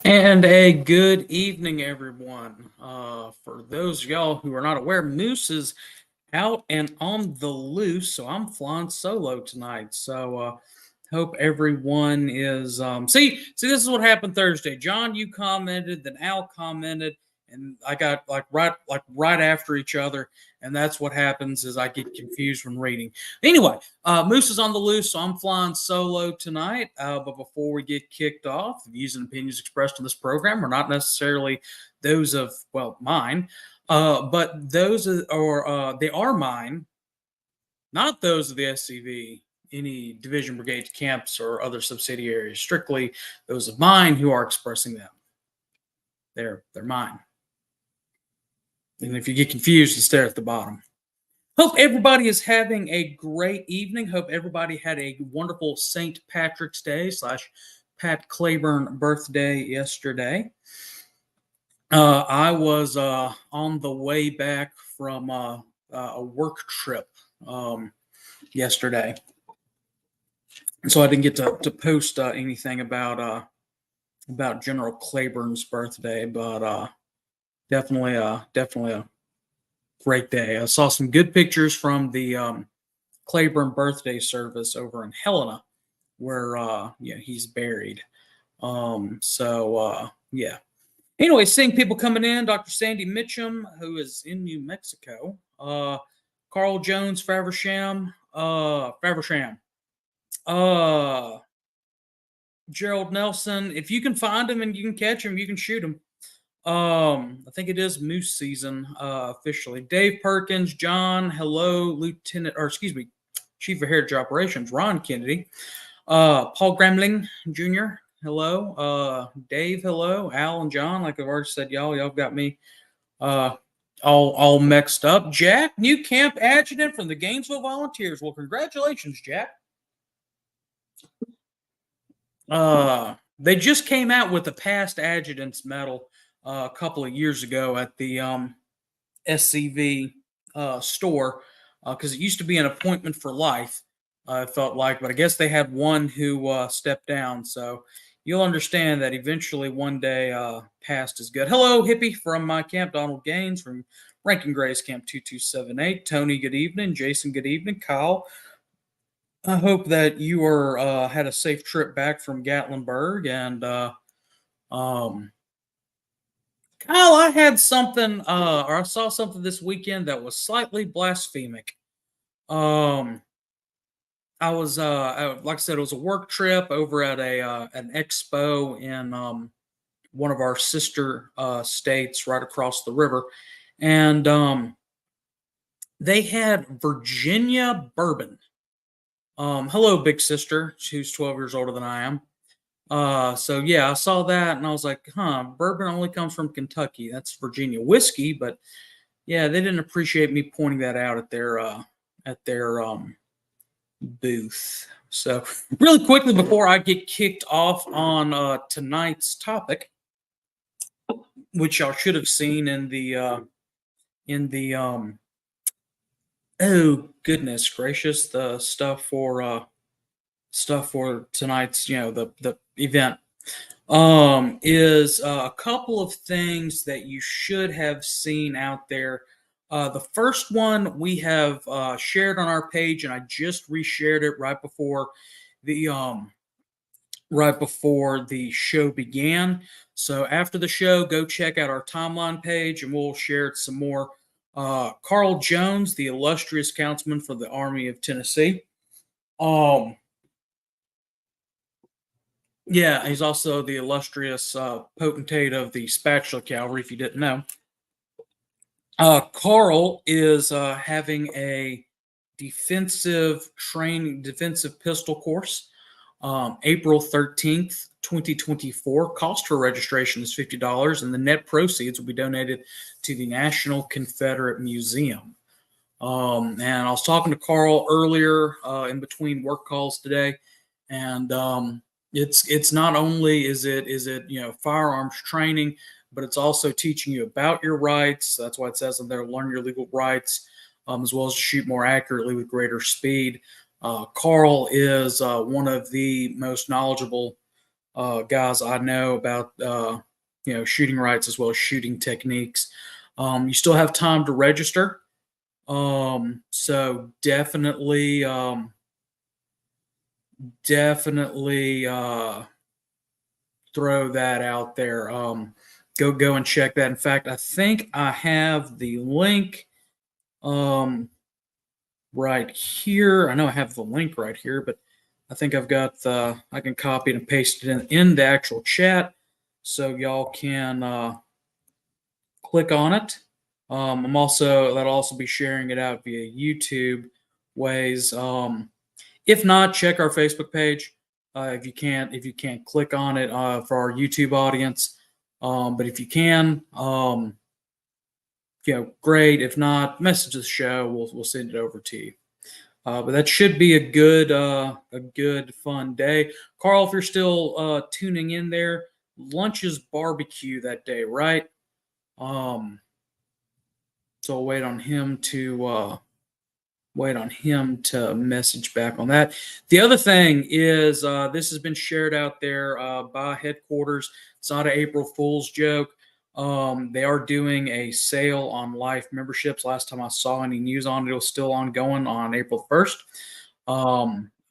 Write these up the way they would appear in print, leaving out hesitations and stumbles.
And a good evening, everyone. For those of y'all who are not aware, Moose is out and on the loose, so I'm flying solo tonight. So hope everyone is. This is what happened Thursday. John, you commented, then Al commented, and I got right after each other, and that's what happens is I get confused when reading. Anyway, Moose is on the loose, so I'm flying solo tonight. But before we get kicked off, the views and opinions expressed on this program are not necessarily those of mine, but they are mine, not those of the SCV, any division brigades, camps, or other subsidiaries. Strictly those of mine who are expressing them. They're mine. And if you get confused, just stare at the bottom. Hope everybody is having a great evening. Hope everybody had a wonderful St. Patrick's Day / Pat Claiborne birthday yesterday. I was on the way back from a work trip yesterday, so I didn't get to post anything about General Claiborne's birthday, but definitely a great day. I saw some good pictures from the Claiborne birthday service over in Helena, where he's buried. Yeah. Anyway, seeing people coming in, Dr. Sandy Mitchum, who is in New Mexico, Carl Jones, Faversham, Gerald Nelson. If you can find him and you can catch him, you can shoot him. I think it is moose season officially. Dave Perkins, John, hello, Chief of Heritage Operations, Ron Kennedy, Paul Gremling Jr., hello, Dave, hello, Al and John. Like I've already said, y'all got me all mixed up. Jack, new camp adjutant from the Gainesville Volunteers. Well, congratulations, Jack. They just came out with the past adjutants medal a couple of years ago at the SCV store, because it used to be an appointment for life. It felt like, but I guess they had one who stepped down. So you'll understand that eventually one day past is good. Hello, hippie from my camp, Donald Gaines from Rankin Gray's Camp 2278. Tony, good evening. Jason, good evening. Kyle, I hope that you had a safe trip back from Gatlinburg. And Kyle, I had something, or I saw something this weekend that was slightly blasphemic. I was, like I said, it was a work trip over at an expo in one of our sister states right across the river, and they had Virginia bourbon. Hello, big sister, who's 12 years older than I am. So yeah, I saw that and I was like, bourbon only comes from Kentucky. That's Virginia whiskey, but yeah, they didn't appreciate me pointing that out at their booth. So really quickly before I get kicked off on tonight's topic, which y'all should have seen in the oh goodness gracious, the stuff for tonight's, the event, is a couple of things that you should have seen out there. The first one we have shared on our page, and I just reshared it right before the show began. So after the show, go check out our timeline page, and we'll share it some more. Carl Jones, the illustrious councilman for the Army of Tennessee. Yeah, he's also the illustrious potentate of the Spatula Cavalry, if you didn't know. Carl is having a defensive pistol course, April 13th, 2024. Cost for registration is $50, and the net proceeds will be donated to the National Confederate Museum. And I was talking to Carl earlier in between work calls today, and it's not only is it firearms training, but it's also teaching you about your rights. That's why it says in there, learn your legal rights, as well as to shoot more accurately with greater speed. Carl is one of the most knowledgeable guys I know about shooting rights as well as shooting techniques. You still have time to register, so definitely throw that out there. Go and check that. In fact, I think I have the link right here. I know I have the link right here, but I think I've got the. I can copy it and paste it in the actual chat, so y'all can click on it. That'll also be sharing it out via YouTube ways. If not, check our Facebook page. If you can't click on it for our YouTube audience. But if you can, great. If not, message the show. We'll send it over to you. But that should be a good fun day. Carl, if you're still tuning in there, lunch is barbecue that day, right? So I'll wait on him to message back on that. The other thing is this has been shared out there by headquarters. It's not an April Fool's joke. They are doing a sale on life memberships. Last time I saw any news on it, it was still ongoing on April 1st.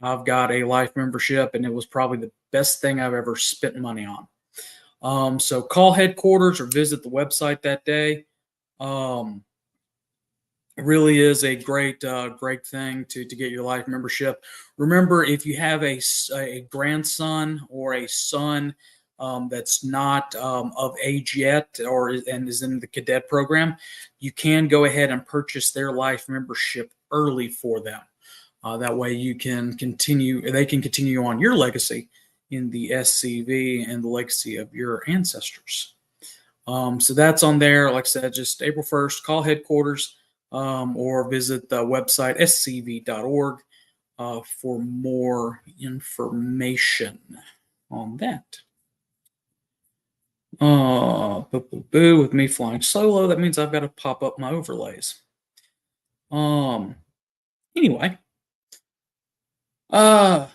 I've got a life membership, and it was probably the best thing I've ever spent money on. So call headquarters or visit the website that day. It really is a great thing to get your life membership. Remember, if you have a grandson or a son that's not of age yet and is in the cadet program, you can go ahead and purchase their life membership early for them. That way they can continue on your legacy in the SCV and the legacy of your ancestors. So that's on there. Like I said, just April 1st, call headquarters. Or visit the website scv.org for more information on that. With me flying solo, that means I've got to pop up my overlays. Anyway. Y'all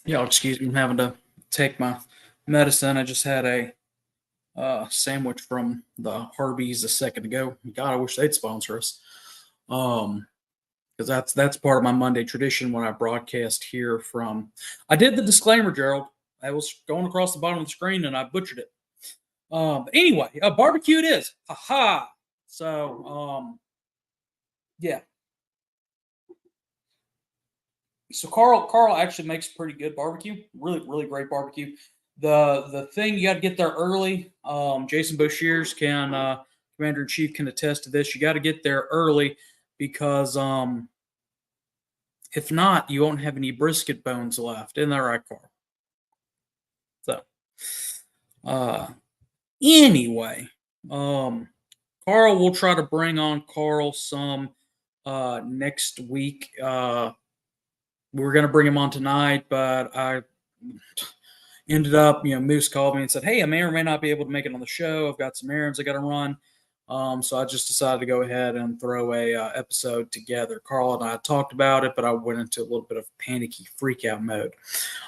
excuse me, I'm having to take my medicine. I just had a sandwich from the Hardee's a second ago. God, I wish they'd sponsor us. Because that's part of my Monday tradition when I broadcast here from. I did the disclaimer, Gerald. I was going across the bottom of the screen and I butchered it. Anyway, barbecue it is. Ha. So, yeah. So Carl actually makes pretty good barbecue. Really, really great barbecue. The thing, you got to get there early. Jason Boshears Commander in Chief can attest to this. You got to get there early because if not, you won't have any brisket bones left. Isn't that right, Carl? So, anyway, Carl, we'll try to bring on Carl some next week. We were going to bring him on tonight, but I ended up, Moose called me and said, "Hey, I may or may not be able to make it on the show. I've got some errands I got to run." So I just decided to go ahead and throw a episode together. Carl and I talked about it, but I went into a little bit of panicky freak out mode.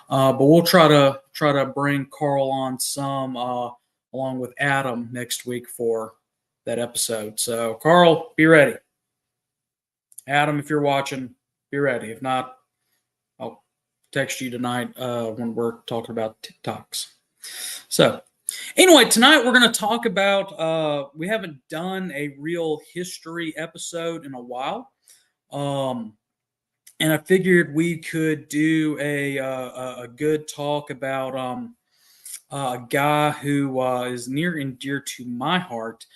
But we'll try to bring Carl on some along with Adam next week for that episode. So Carl, be ready. Adam, if you're watching, be ready. If not, I'll text you tonight when we're talking about TikToks. So anyway, tonight we're going to talk about, we haven't done a real history episode in a while. And I figured we could do a good talk about a guy who is near and dear to my heart,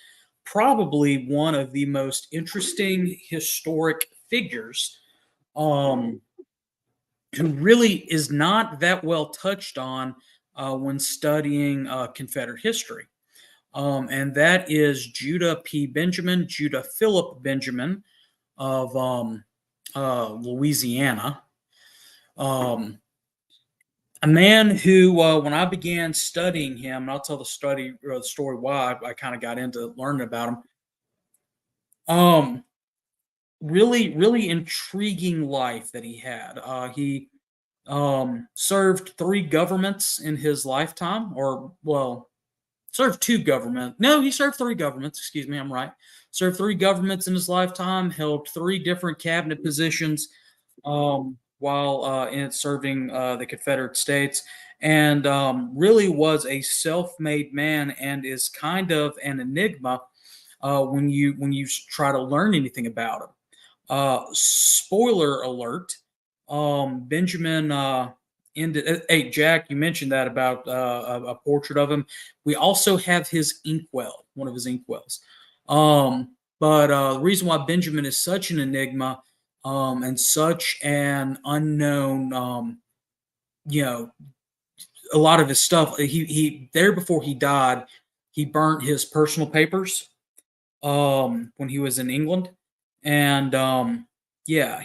probably one of the most interesting historic figures who really is not that well touched on when studying Confederate history. And that is Judah P. Benjamin, Judah Philip Benjamin of Louisiana. A man who, when I began studying him, and I'll tell the story why I kind of got into learning about him. really intriguing life that he had. He served three governments in his lifetime, or well, served two government. No, he served three governments. Excuse me, I'm right. Served three governments in his lifetime. Held three different cabinet positions while in serving the Confederate States, and really was a self-made man, and is kind of an enigma when you try to learn anything about him. Spoiler alert: Benjamin ended. Hey, Jack, you mentioned that about a portrait of him. We also have his inkwell, one of his inkwells. But the reason why Benjamin is such an enigma and such an unknown, you know, a lot of his stuff. He there before he died, he burnt his personal papers when he was in England, and yeah,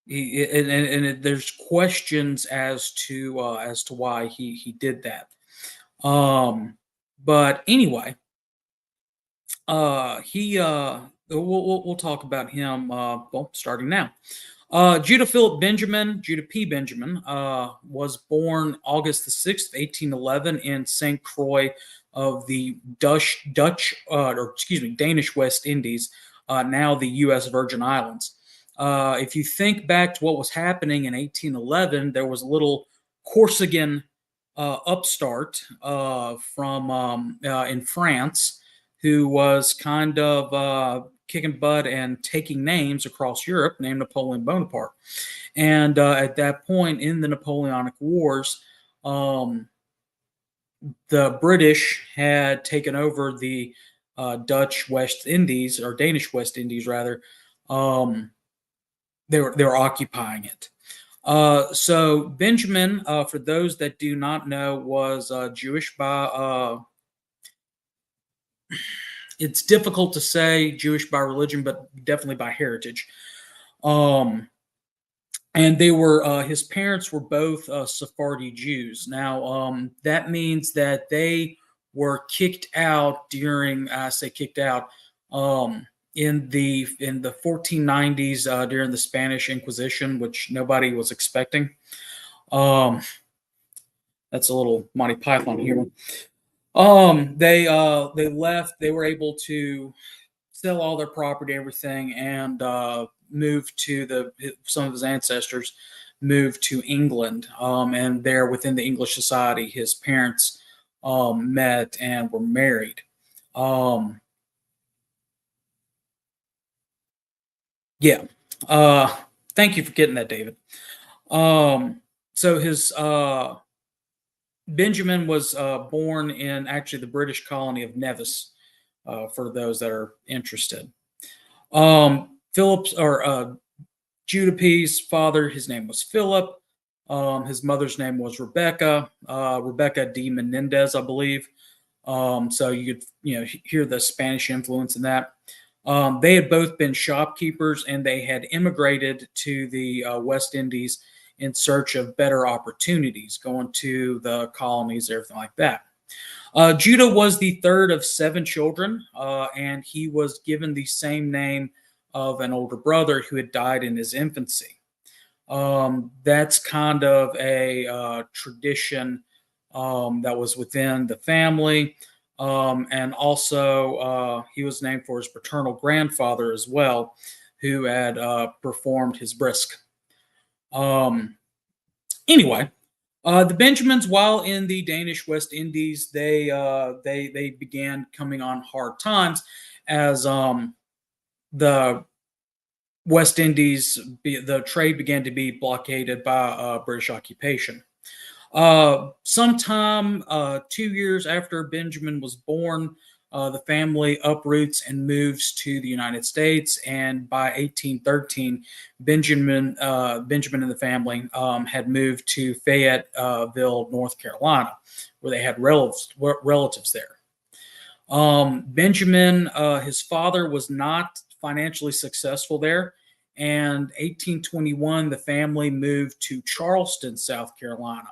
there's questions as to why he did that. But anyway, he we'll talk about him well starting now. Judah Philip Benjamin, Judah P. Benjamin, was born August the 6th, 1811, in St. Croix of the Danish West Indies, now the U.S. Virgin Islands. If you think back to what was happening in 1811, there was a little Corsican upstart from in France who was kind of kicking butt and taking names across Europe, named Napoleon Bonaparte. And at that point in the Napoleonic Wars, the British had taken over the Dutch West Indies, or Danish West Indies rather. They were occupying it. So Benjamin, for those that do not know, was Jewish by it's difficult to say Jewish by religion, but definitely by heritage. And they were his parents were both Sephardi Jews. Now that means that they were kicked out during I say kicked out in the 1490s during the Spanish Inquisition, which nobody was expecting. That's a little Monty Python humor. They left. They were able to sell all their property, everything, and move to some of his ancestors moved to England. And there, within the English society, his parents met and were married. Yeah. Thank you for getting that, David. So his Benjamin was born in actually the British colony of Nevis. For those that are interested, Philip's or Judah P's father, his name was Philip. His mother's name was Rebecca, Rebecca de Menendez, I believe. So you could hear the Spanish influence in that. They had both been shopkeepers, and they had immigrated to the West Indies in search of better opportunities, going to the colonies, everything like that. Judah was the third of seven children, and he was given the same name of an older brother who had died in his infancy. That's kind of a tradition that was within the family. And also, he was named for his paternal grandfather as well, who had performed his brisk. Anyway, the Benjamins, while in the Danish West Indies, they began coming on hard times as the West Indies, the trade began to be blockaded by British occupation. Sometime 2 years after Benjamin was born, the family uproots and moves to the United States. And by 1813, Benjamin and the family had moved to Fayetteville, North Carolina, where they had relatives there. Benjamin, his father, was not financially successful there. And 1821, the family moved to Charleston, South Carolina.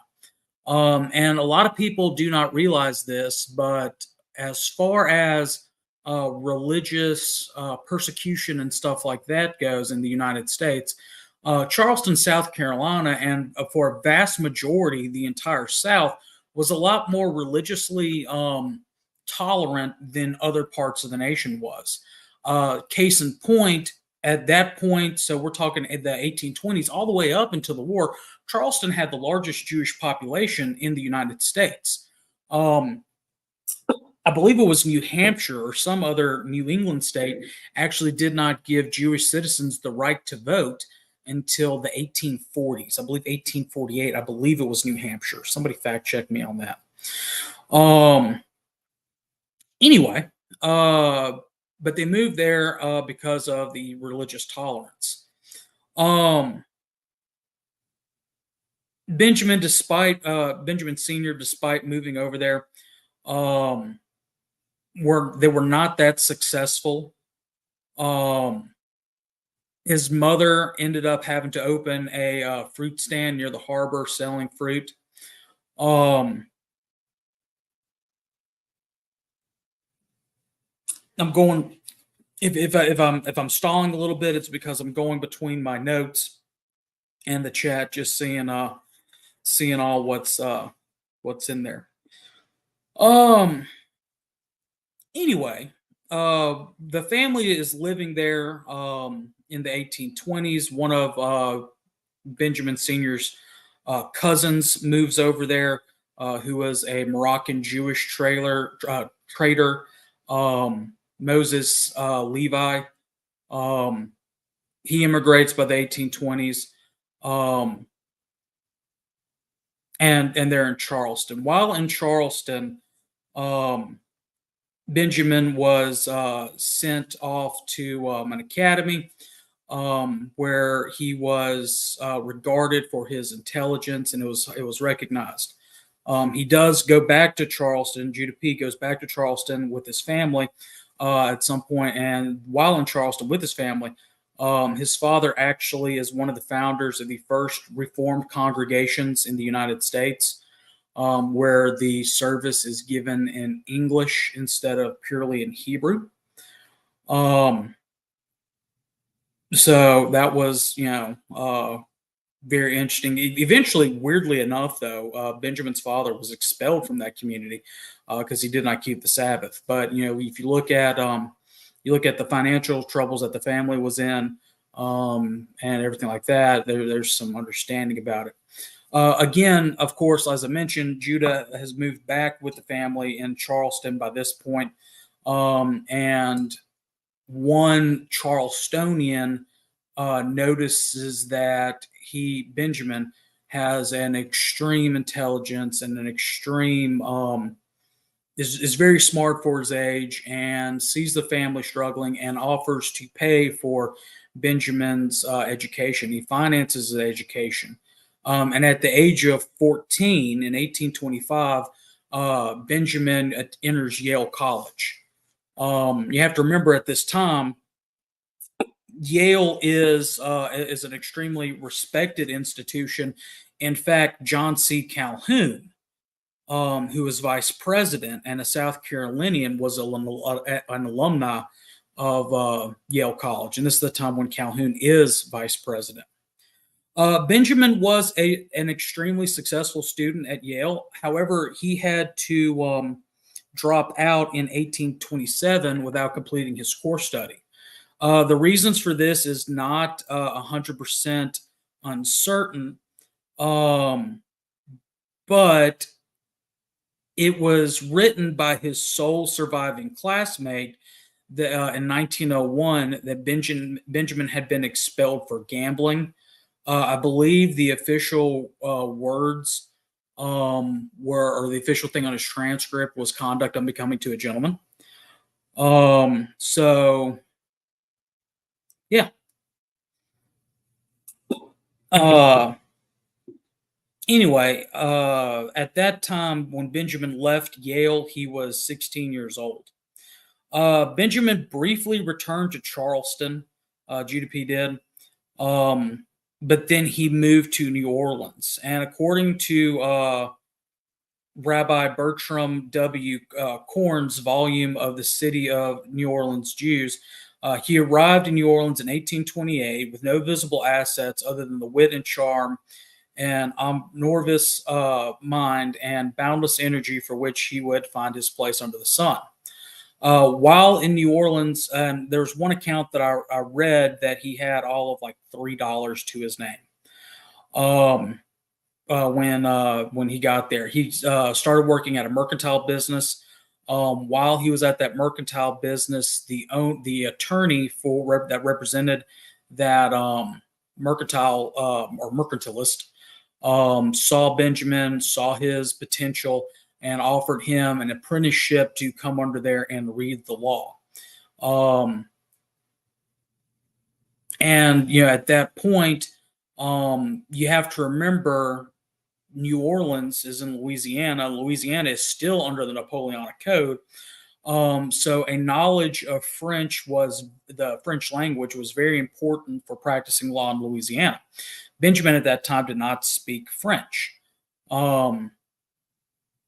And a lot of people do not realize this, but as far as religious persecution and stuff like that goes in the United States, Charleston, South Carolina, and for a vast majority, the entire South was a lot more religiously tolerant than other parts of the nation was. Case in point, at that point, so we're talking in the 1820s, all the way up until the war, Charleston had the largest Jewish population in the United States. I believe it was New Hampshire or some other New England state actually did not give Jewish citizens the right to vote until the 1840s. I believe 1848. I believe it was New Hampshire. Somebody fact check me on that. Anyway, but they moved there because of the religious tolerance. Benjamin, despite Benjamin Sr., despite moving over there, they were not that successful. His mother ended up having to open a fruit stand near the harbor selling fruit. I'm going if I'm stalling a little bit, it's because I'm going between my notes and the chat, just seeing all what's in there. Anyway, the family is living there in the 1820s. One of Benjamin Sr.'s cousins moves over there, who was a Moroccan Jewish trader, Moses Levi. He immigrates by the 1820s, and they're in Charleston. While in Charleston, Benjamin was sent off to an academy where he was regarded for his intelligence, and it was recognized. He does go back to Charleston. Judah P goes back to Charleston with his family at some point, and while in Charleston with his family, his father actually is one of the founders of the first Reformed congregations in the United States, where the service is given in English instead of purely in Hebrew. So that was, very interesting. Eventually, weirdly enough, though, Benjamin's father was expelled from that community because he did not keep the Sabbath. But if you look at the financial troubles that the family was in, and everything like that, there's some understanding about it. Again, of course, as I mentioned, Judah has moved back with the family in Charleston by this point, and one Charlestonian notices that Benjamin, has an extreme intelligence and an extreme is very smart for his age, and sees the family struggling and offers to pay for Benjamin's education. He finances his education. And at the age of 14 in 1825, Benjamin enters Yale College. You have to remember at this time, Yale is an extremely respected institution. In fact, John C. Calhoun, who was vice president and a South Carolinian, was an alumni of Yale College. And this is the time when Calhoun is vice president. Benjamin was an extremely successful student at Yale. However, he had to drop out in 1827 without completing his core study. The reasons for this is not 100% uncertain, but it was written by his sole surviving classmate in 1901 that Benjamin had been expelled for gambling. I believe the official words or the official thing on his transcript was conduct unbecoming to a gentleman. So, yeah. Anyway, at that time, when Benjamin left Yale, he was 16 years old. Benjamin briefly returned to Charleston. Judah P did. But then he moved to New Orleans. And according to Rabbi Bertram W. Korn's volume of the City of New Orleans Jews. He arrived in New Orleans in 1828 with no visible assets other than the wit and charm and omnivorous mind and boundless energy for which he would find his place under the sun. While in New Orleans, there's one account that I read that he had all of like $3 to his name. When he got there, he started working at a mercantile business. While he was at that mercantile business, the attorney that represented that mercantile or mercantilist saw Benjamin, saw his potential, and offered him an apprenticeship to come under there and read the law. And at that point, you have to remember New Orleans is in Louisiana. Louisiana is still under the Napoleonic Code. So a knowledge of the French language was very important for practicing law in Louisiana. Benjamin at that time did not speak French.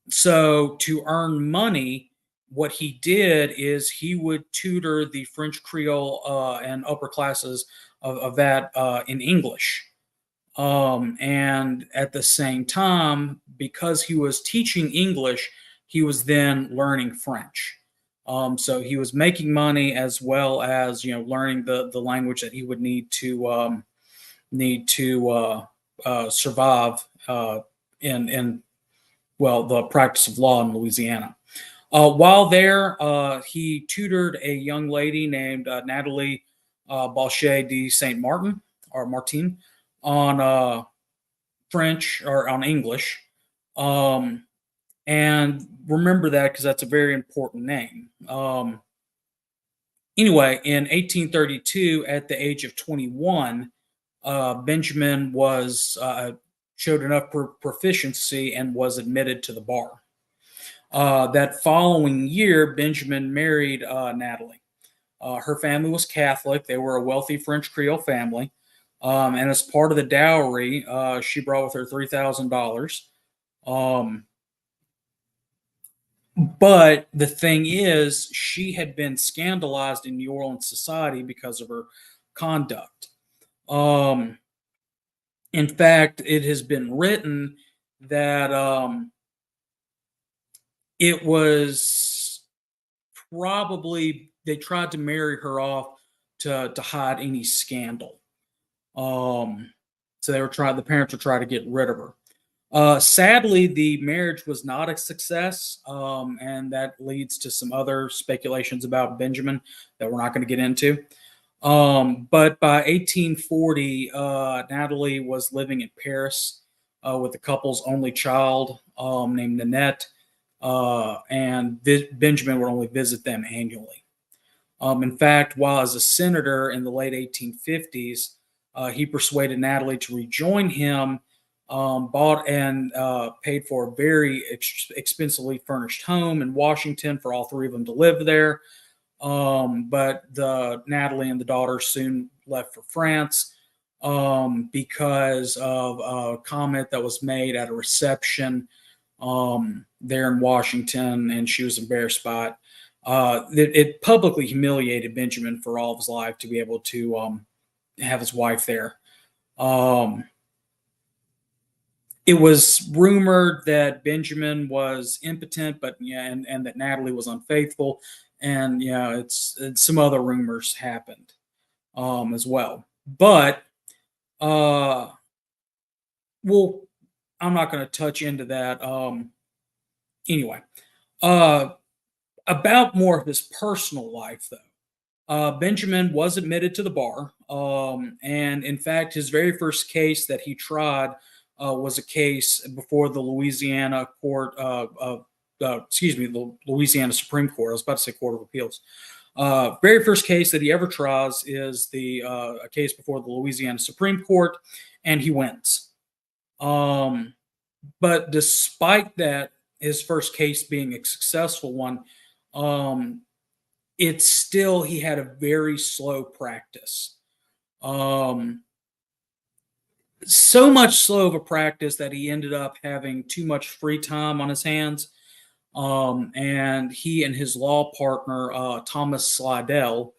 So to earn money, what he did is he would tutor the French Creole and upper classes of that in English. And at the same time, because he was teaching English, he was then learning French. So he was making money as well as learning the language that he would need to survive in the practice of law in Louisiana. While there, he tutored a young lady named Natalie Balchet de Saint Martin or Martin on French or on English. And remember that because that's a very important name. Anyway, in 1832, at the age of 21, Benjamin showed enough proficiency and was admitted to the bar. That following year, Benjamin married Natalie. Her family was Catholic. They were a wealthy French Creole family. And as part of the dowry, she brought with her $3,000. But the thing is, she had been scandalized in New Orleans society because of her conduct. In fact, it has been written that it was probably they tried to marry her off to hide any scandal. So the parents were trying to get rid of her. Sadly, the marriage was not a success, and that leads to some other speculations about Benjamin that we're not going to get into. But by 1840, Natalie was living in Paris with the couple's only child named Nanette, and Benjamin would only visit them annually. In fact, while as a senator in the late 1850s, he persuaded Natalie to rejoin him, bought and paid for a very expensively furnished home in Washington for all three of them to live there. But Natalie and the daughter soon left for France because of a comment that was made at a reception there in Washington, and she was embarrassed by it. It publicly humiliated Benjamin for all of his life to be able to have his wife there. It was rumored that Benjamin was impotent, but and that Natalie was unfaithful, and some other rumors happened as well. But I'm not going to touch into that. Anyway, about more of his personal life, though. Benjamin was admitted to the bar, and in fact, his very first case that he tried was a case before the Louisiana Court the Louisiana Supreme Court. I was about to say Court of Appeals. Very first case that he ever tries is a case before the Louisiana Supreme Court, and he wins. But despite that, his first case being a successful one, it's still he had a very slow practice. So much slow of a practice that he ended up having too much free time on his hands. And he and his law partner, Thomas Slidell.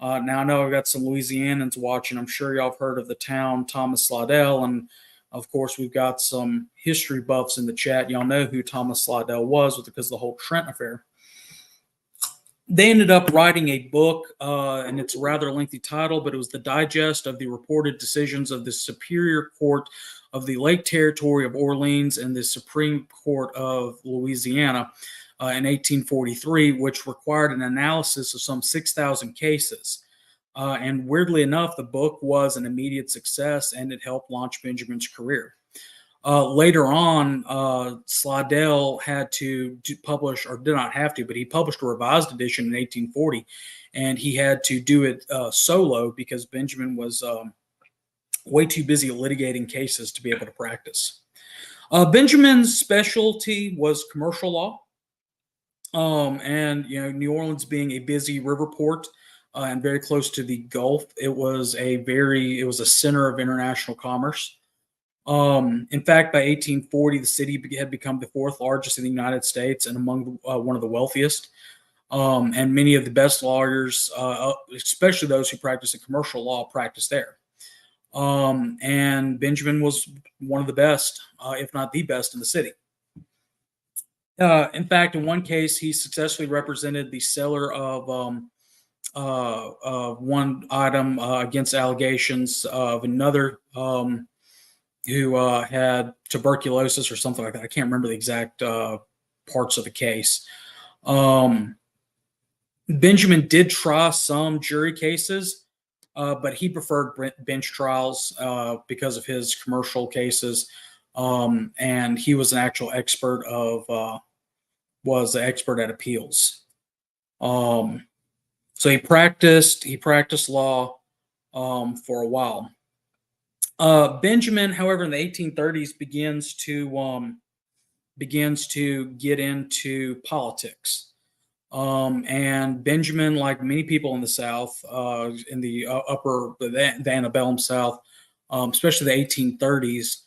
Now, I know I've got some Louisianans watching. I'm sure y'all have heard of the town Thomas Slidell. And of course, we've got some history buffs in the chat. Y'all know who Thomas Slidell was because of the whole Trent affair. They ended up writing a book, and it's a rather lengthy title, but it was the digest of the reported decisions of the Superior Court of the Lake Territory of Orleans and the Supreme Court of Louisiana in 1843, which required an analysis of some 6,000 cases. And weirdly enough, the book was an immediate success and it helped launch Benjamin's career. Later on, Slidell had to publish, or did not have to, but he published a revised edition in 1840, and he had to do it solo because Benjamin was way too busy litigating cases to be able to practice. Benjamin's specialty was commercial law, and New Orleans being a busy river port and very close to the Gulf, it was a center of international commerce. In fact, by 1840, the city had become the fourth largest in the United States and among one of the wealthiest. And many of the best lawyers, especially those who practice in commercial law, practiced there. And Benjamin was one of the best, if not the best, in the city. In fact, in one case, he successfully represented the seller of one item against allegations of another who had tuberculosis or something like that. I can't remember the exact parts of the case. Benjamin did try some jury cases, but he preferred bench trials because of his commercial cases. And he was an actual expert was an expert at appeals. So he practiced law for a while. Benjamin, however, in the 1830s begins to get into politics. And Benjamin, like many people in the South, in the the antebellum South, especially the 1830s,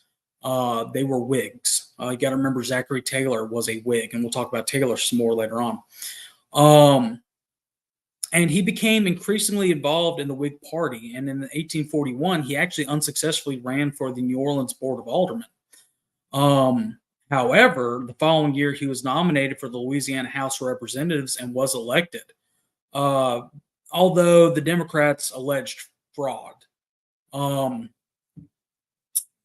they were Whigs. You got to remember Zachary Taylor was a Whig, and we'll talk about Taylor some more later on. And he became increasingly involved in the Whig Party. And in 1841, he actually unsuccessfully ran for the New Orleans Board of Aldermen. However, the following year, he was nominated for the Louisiana House of Representatives and was elected, although the Democrats alleged fraud.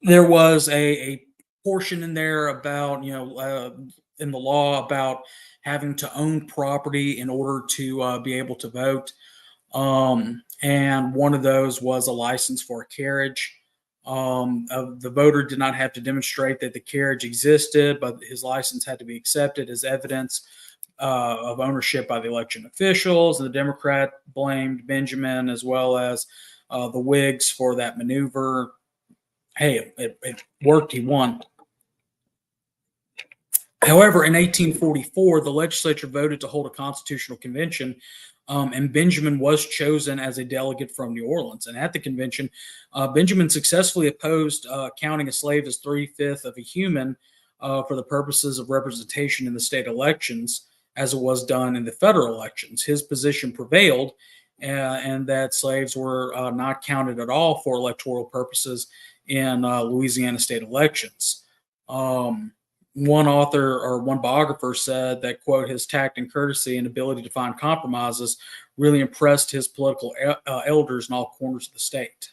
There was a portion in there about, in the law about having to own property in order to be able to vote. And one of those was a license for a carriage. The voter did not have to demonstrate that the carriage existed, but his license had to be accepted as evidence of ownership by the election officials. And the Democrat blamed Benjamin as well as the Whigs for that maneuver. Hey, it worked. He won. However, in 1844, the legislature voted to hold a constitutional convention, and Benjamin was chosen as a delegate from New Orleans. And at the convention, Benjamin successfully opposed counting a slave as 3/5 of a human for the purposes of representation in the state elections, as it was done in the federal elections. His position prevailed, and that slaves were not counted at all for electoral purposes in Louisiana state elections. One author or one biographer said that, quote, his tact and courtesy and ability to find compromises really impressed his political elders in all corners of the state.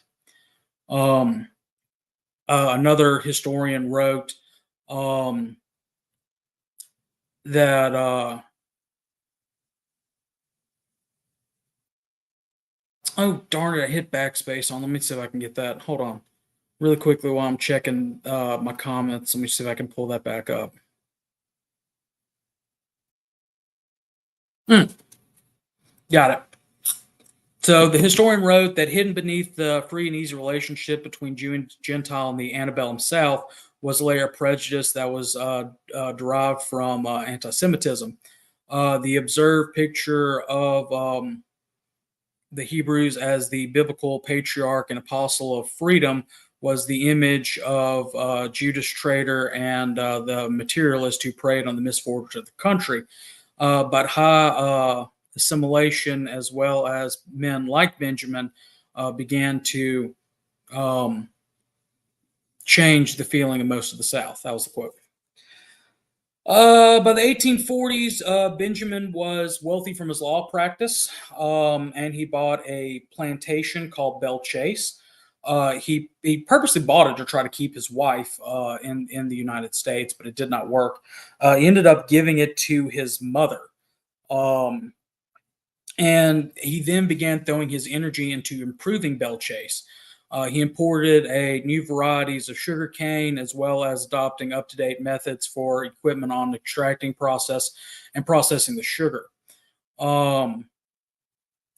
Another historian wrote that oh, darn it, I hit backspace on. Let me see if I can get that. Hold on. Really quickly while I'm checking my comments. Let me see if I can pull that back up. Got it. So the historian wrote that hidden beneath the free and easy relationship between Jew and Gentile in the antebellum South was a layer of prejudice that was derived from anti-Semitism. The observed picture of the Hebrews as the biblical patriarch and apostle of freedom was the image of Judas traitor and the materialist who preyed on the misfortune of the country. But high assimilation, as well as men like Benjamin, began to um, change the feeling of most of the South. That was the quote. By the 1840s, Benjamin was wealthy from his law practice, and he bought a plantation called Belle Chase. He purposely bought it to try to keep his wife in the United States, but it did not work. He ended up giving it to his mother, um, and he then began throwing his energy into improving Belle Chase. He imported a new varieties of sugar cane, as well as adopting up-to-date methods for equipment on extracting process and processing the sugar. Um,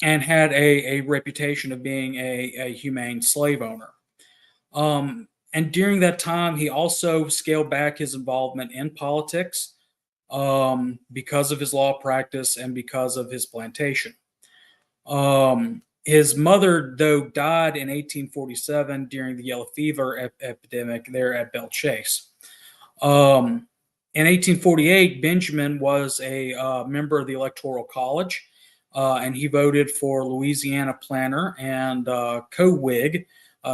and had a reputation of being a humane slave owner. And during that time, he also scaled back his involvement in politics because of his law practice and because of his plantation. His mother, though, died in 1847 during the yellow fever epidemic there at Belle Chase. In 1848, Benjamin was a member of the Electoral College, and he voted for Louisiana planter and co-Whig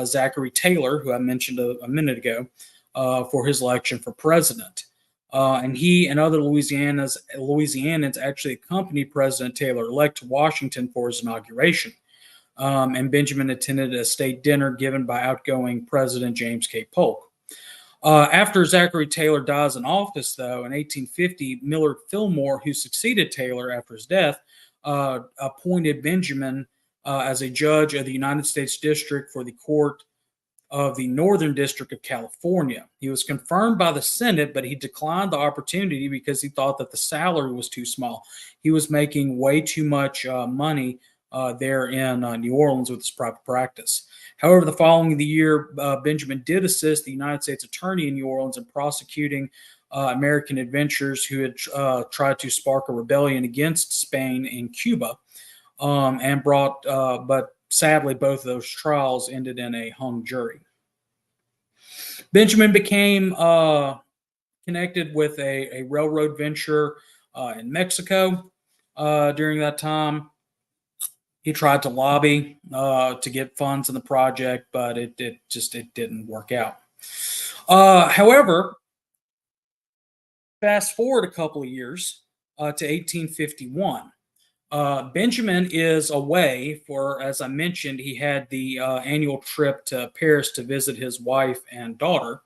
Zachary Taylor, who I mentioned a minute ago, for his election for president. And he and other Louisianans actually accompanied President Taylor-elect to Washington for his inauguration. And Benjamin attended a state dinner given by outgoing President James K. Polk. After Zachary Taylor dies in office, though, in 1850, Millard Fillmore, who succeeded Taylor after his death, appointed Benjamin as a judge of the United States District for the Court of the Northern District of California. He was confirmed by the Senate, but he declined the opportunity because he thought that the salary was too small. He was making way too much money there in New Orleans with his private practice. However, the following year, Benjamin did assist the United States Attorney in New Orleans in prosecuting American adventurers who had tried to spark a rebellion against Spain in Cuba, and but sadly, both of those trials ended in a hung jury. Benjamin became connected with a railroad venture in Mexico during that time. He tried to lobby to get funds in the project, but it didn't work out. However, fast forward a couple of years to 1851. Benjamin is away for, as I mentioned, he had the annual trip to Paris to visit his wife and daughter.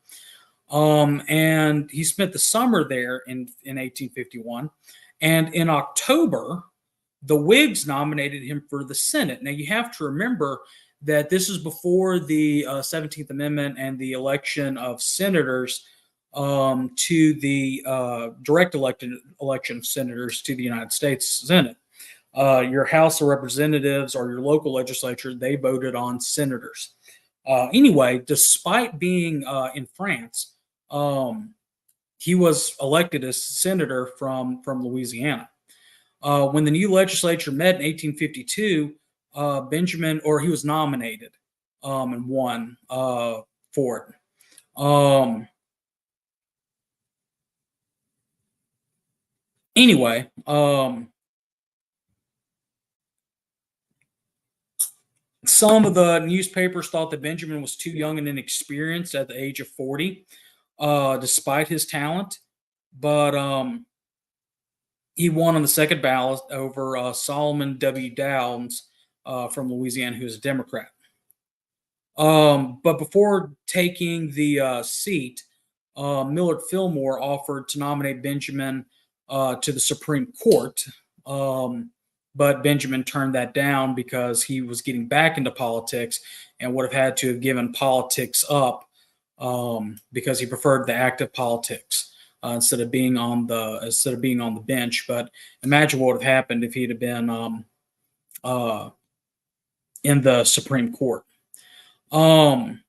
And he spent the summer there in 1851. And in October, the Whigs nominated him for the Senate. Now, you have to remember that this is before the 17th Amendment and the election of senators to the direct election of senators to the United States Senate. Your House of Representatives or your local legislature, they voted on senators. Anyway, despite being in France, he was elected as senator from Louisiana. When the new legislature met in 1852, he was nominated and won for it. Anyway, some of the newspapers thought that Benjamin was too young and inexperienced at the age of 40, despite his talent. But he won on the second ballot over Solomon W. Downs from Louisiana, who's a Democrat. But before taking the seat, Millard Fillmore offered to nominate Benjamin to the Supreme Court. But Benjamin turned that down because he was getting back into politics and would have had to have given politics up because he preferred the active politics instead of being on the bench. But imagine what would have happened if he'd have been in the Supreme Court. The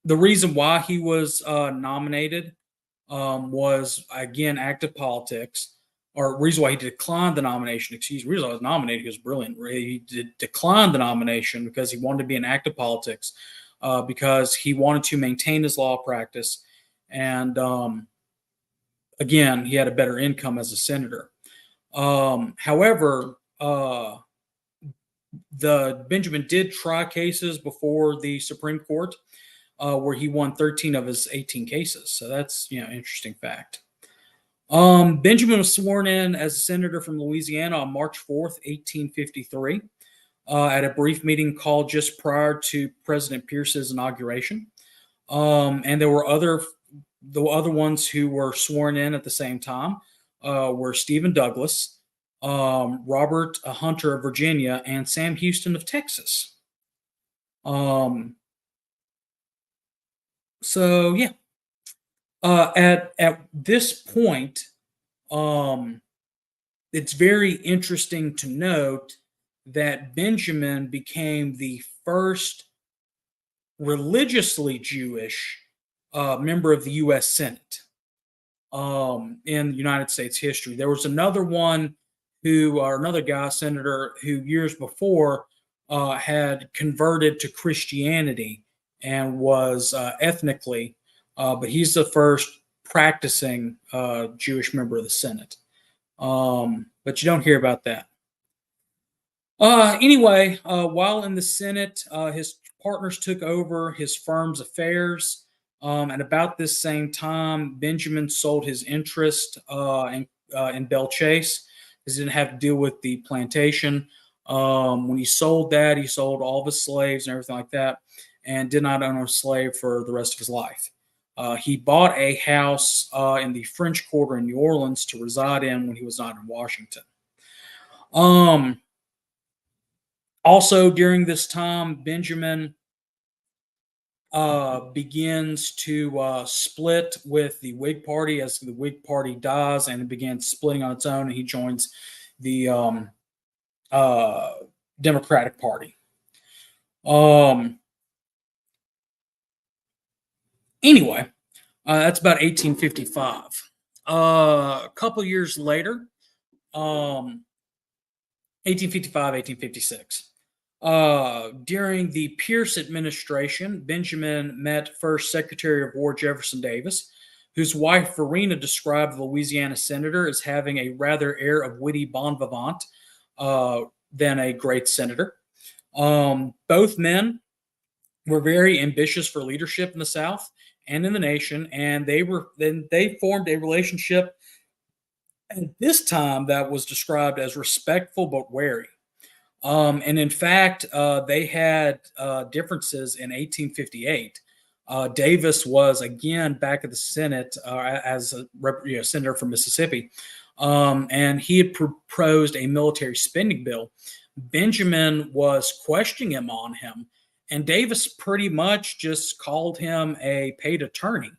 reason why he was nominated was, again, active politics. Or reason why he declined the nomination, the reason why he was nominated, he was brilliant. He declined the nomination because he wanted to be in active politics, because he wanted to maintain his law practice. And again, he had a better income as a senator. However, the Benjamin did try cases before the Supreme Court, where he won 13 of his 18 cases. So that's interesting fact. Benjamin was sworn in as a senator from Louisiana on March 4th, 1853, at a brief meeting called just prior to President Pierce's inauguration. And there were the other ones who were sworn in at the same time were Stephen Douglas, Robert Hunter of Virginia, and Sam Houston of Texas. So yeah, at this point, it's very interesting to note that Benjamin became the first religiously Jewish member of the U.S. Senate in United States history. There was another guy, senator, who years before had converted to Christianity and was ethnically, but he's the first practicing Jewish member of the Senate. But you don't hear about that. Anyway, while in the Senate, his partners took over his firm's affairs. And about this same time, Benjamin sold his interest in Belle Chase, because he didn't have to deal with the plantation. When he sold that, he sold all of his slaves and everything like that, and did not own a slave for the rest of his life. He bought a house in the French Quarter in New Orleans to reside in when he was not in Washington. Also, during this time, Benjamin begins to split with the Whig Party as the Whig Party dies, and it begins splitting on its own, and he joins the Democratic Party. Anyway, that's about 1855. A couple years later, 1855, 1856. During the Pierce administration, Benjamin met first Secretary of War Jefferson Davis, whose wife Verena described the Louisiana senator as having a rather air of witty bon vivant than a great senator. Both men were very ambitious for leadership in the South and in the nation, and they formed a relationship at this time that was described as respectful but wary. And in fact, they had differences in 1858. Davis was again back at the Senate as a senator from Mississippi, and he had proposed a military spending bill. Benjamin was questioning him on him, and Davis pretty much just called him a paid attorney.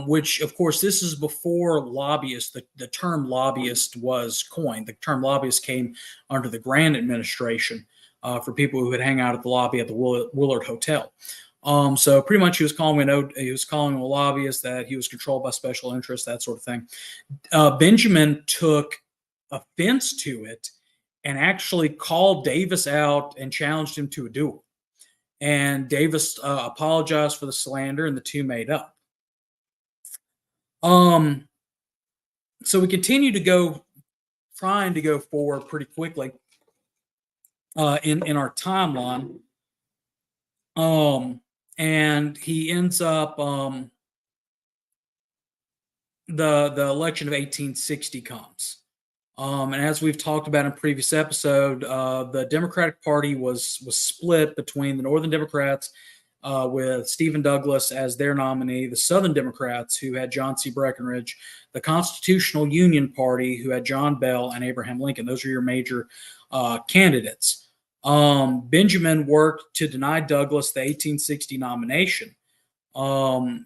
Which, of course, this is before lobbyist. The term lobbyist was coined. The term lobbyist came under the Grant administration for people who would hang out at the lobby at the Willard Hotel. So pretty much he was calling him a lobbyist, that he was controlled by special interests, that sort of thing. Benjamin took offense to it and actually called Davis out and challenged him to a duel. And Davis apologized for the slander, and the two made up. So we continue to trying to go forward pretty quickly in our timeline. And he ends up the election of 1860 comes. And as we've talked about in previous episode, the Democratic Party was split between the Northern Democrats with Stephen Douglas as their nominee, the Southern Democrats, who had John C. Breckinridge, the Constitutional Union Party, who had John Bell and Abraham Lincoln. Those are your major candidates. Benjamin worked to deny Douglas the 1860 nomination.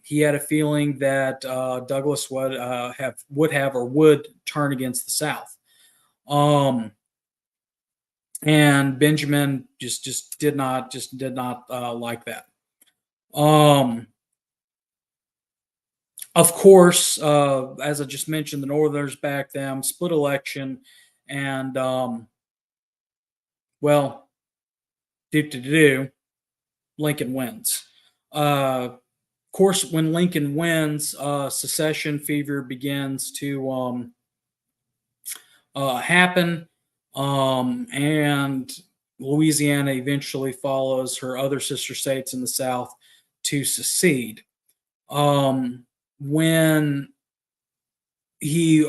He had a feeling that Douglas would turn against the South. And Benjamin just did not like that. Of course, as I just mentioned, the Northerners backed them, split election, and well, Lincoln wins. Of course, when Lincoln wins, secession fever begins to happen, and Louisiana eventually follows her other sister states in the South to secede. When he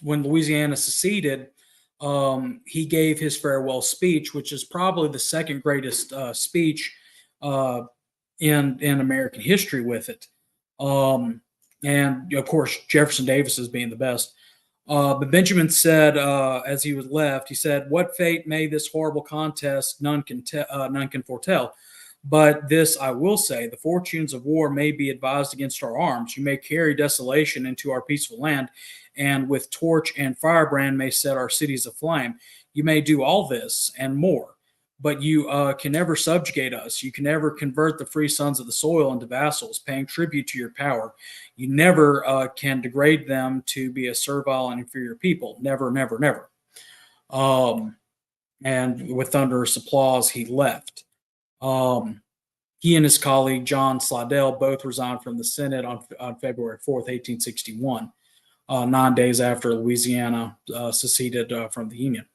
when Louisiana seceded, he gave his farewell speech, which is probably the second greatest speech uh, in American history with it. And of course, Jefferson Davis as being the best. But Benjamin said, as he was left, he said, "What fate may this horrible contest none can foretell. But this I will say: the fortunes of war may be advised against our arms. You may carry desolation into our peaceful land, and with torch and firebrand may set our cities aflame. You may do all this and more." But you can never subjugate us. You can never convert the free sons of the soil into vassals, paying tribute to your power. You never can degrade them to be a servile and inferior people. Never, never, never. And with thunderous applause, he left. He and his colleague John Slidell both resigned from the Senate on February 4th, 1861, 9 days after Louisiana seceded from the Union.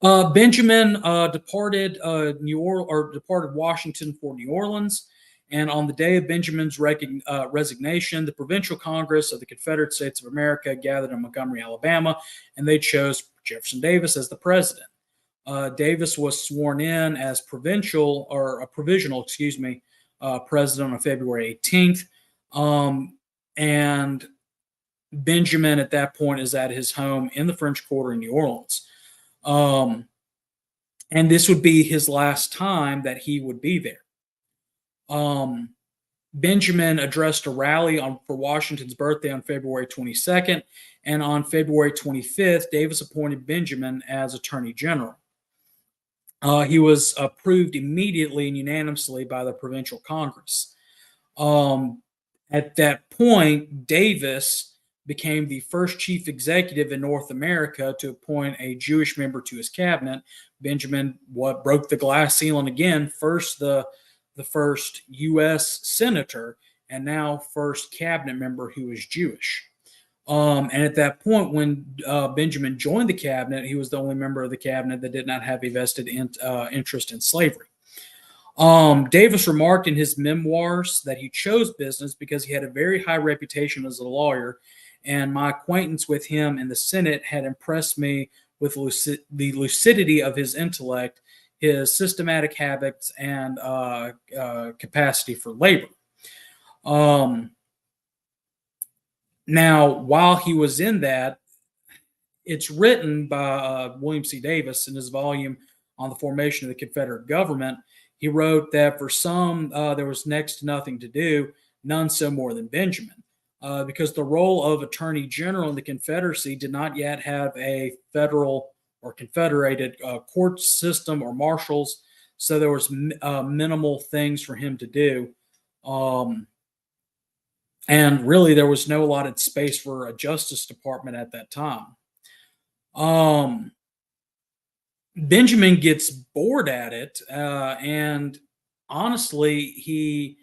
Benjamin departed departed Washington for New Orleans, and on the day of Benjamin's resignation, the Provincial Congress of the Confederate States of America gathered in Montgomery, Alabama, and they chose Jefferson Davis as the president. Davis was sworn in as provisional, president on February 18th, and Benjamin at that point is at his home in the French Quarter in New Orleans. And this would be his last time that he would be there. Benjamin addressed a rally for Washington's birthday on February 22nd, and on February 25th, Davis appointed Benjamin as Attorney General. He was approved immediately and unanimously by the Provincial Congress. At that point, Davis became the first chief executive in North America to appoint a Jewish member to his cabinet. Benjamin broke the glass ceiling again, first the first U.S. senator, and now first cabinet member who is Jewish. And at that point, when Benjamin joined the cabinet, he was the only member of the cabinet that did not have a vested interest in slavery. Davis remarked in his memoirs that he chose business because he had a very high reputation as a lawyer, and my acquaintance with him in the Senate had impressed me with the lucidity of his intellect, his systematic habits, and capacity for labor. Now, while he was in that, it's written by William C. Davis in his volume on the formation of the Confederate government. He wrote that for some, there was next to nothing to do, none so more than Benjamin. Because the role of Attorney General in the Confederacy did not yet have a federal or confederated court system or marshals, so there was minimal things for him to do. And really, there was no allotted space for a Justice Department at that time. Benjamin gets bored at it, and honestly, he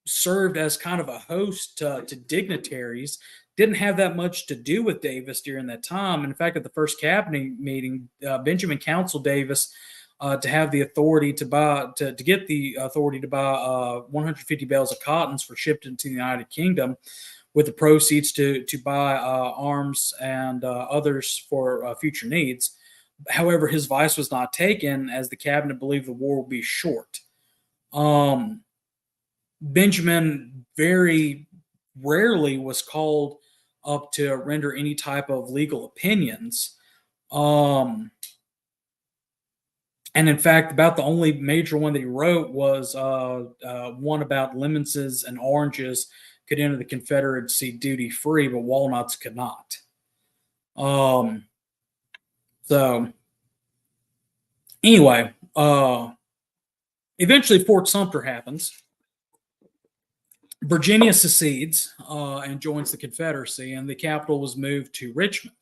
served as kind of a host to dignitaries, didn't have that much to do with Davis during that time. In fact, at the first cabinet meeting, Benjamin counseled Davis to have the authority to get the authority to buy 150 bales of cottons for shipped into the United Kingdom, with the proceeds to buy arms and others for future needs. However, his advice was not taken, as the cabinet believed the war would be short. Benjamin very rarely was called up to render any type of legal opinions. And in fact, about the only major one that he wrote was one about lemons and oranges could enter the Confederacy duty free, but walnuts could not. So anyway, eventually Fort Sumter happens. Virginia secedes and joins the Confederacy, and the capital was moved to Richmond.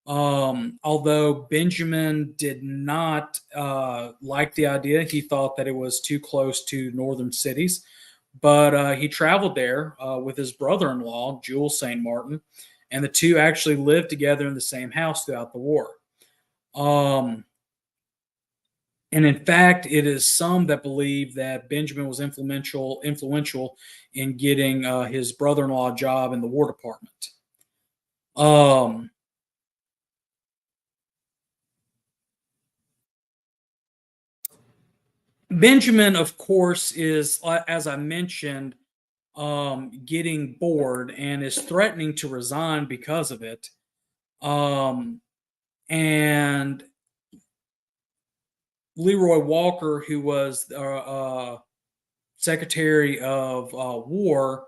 Although Benjamin did not like the idea, he thought that it was too close to northern cities. But he traveled there with his brother in law, Jules St. Martin, and the two actually lived together in the same house throughout the war. Um, and in fact, it is some that believe that Benjamin was influential in getting his brother in law a job in the War Department. Um, Benjamin, of course, is, as I mentioned, getting bored and is threatening to resign because of it. Um, and Leroy Walker, who was Secretary of War,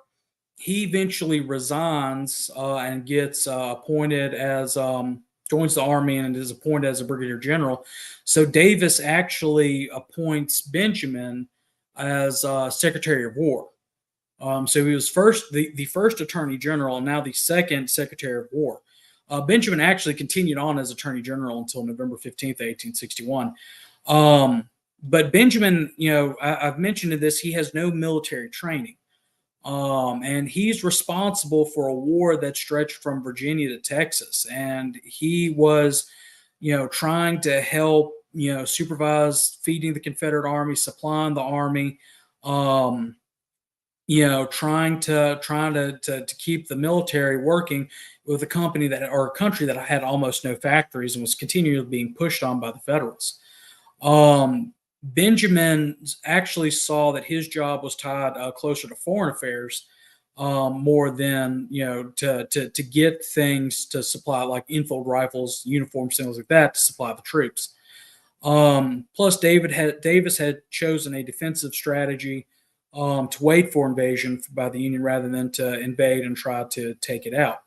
he eventually resigns and gets appointed as joins the army and is appointed as a brigadier general. So Davis actually appoints Benjamin as Secretary of War. So he was first the first Attorney General and now the second Secretary of War. Benjamin actually continued on as Attorney General until November 15th, 1861. But Benjamin, I've mentioned this, he has no military training. And he's responsible for a war that stretched from Virginia to Texas. And he was, trying to help, supervise feeding the Confederate Army, supplying the army, trying to keep the military working with a company that or a country that had almost no factories and was continually being pushed on by the Federals. Benjamin actually saw that his job was tied closer to foreign affairs more than to get things to supply like infield rifles, uniforms, things like that to supply the troops. Plus, Davis had chosen a defensive strategy to wait for invasion by the Union rather than to invade and try to take it out.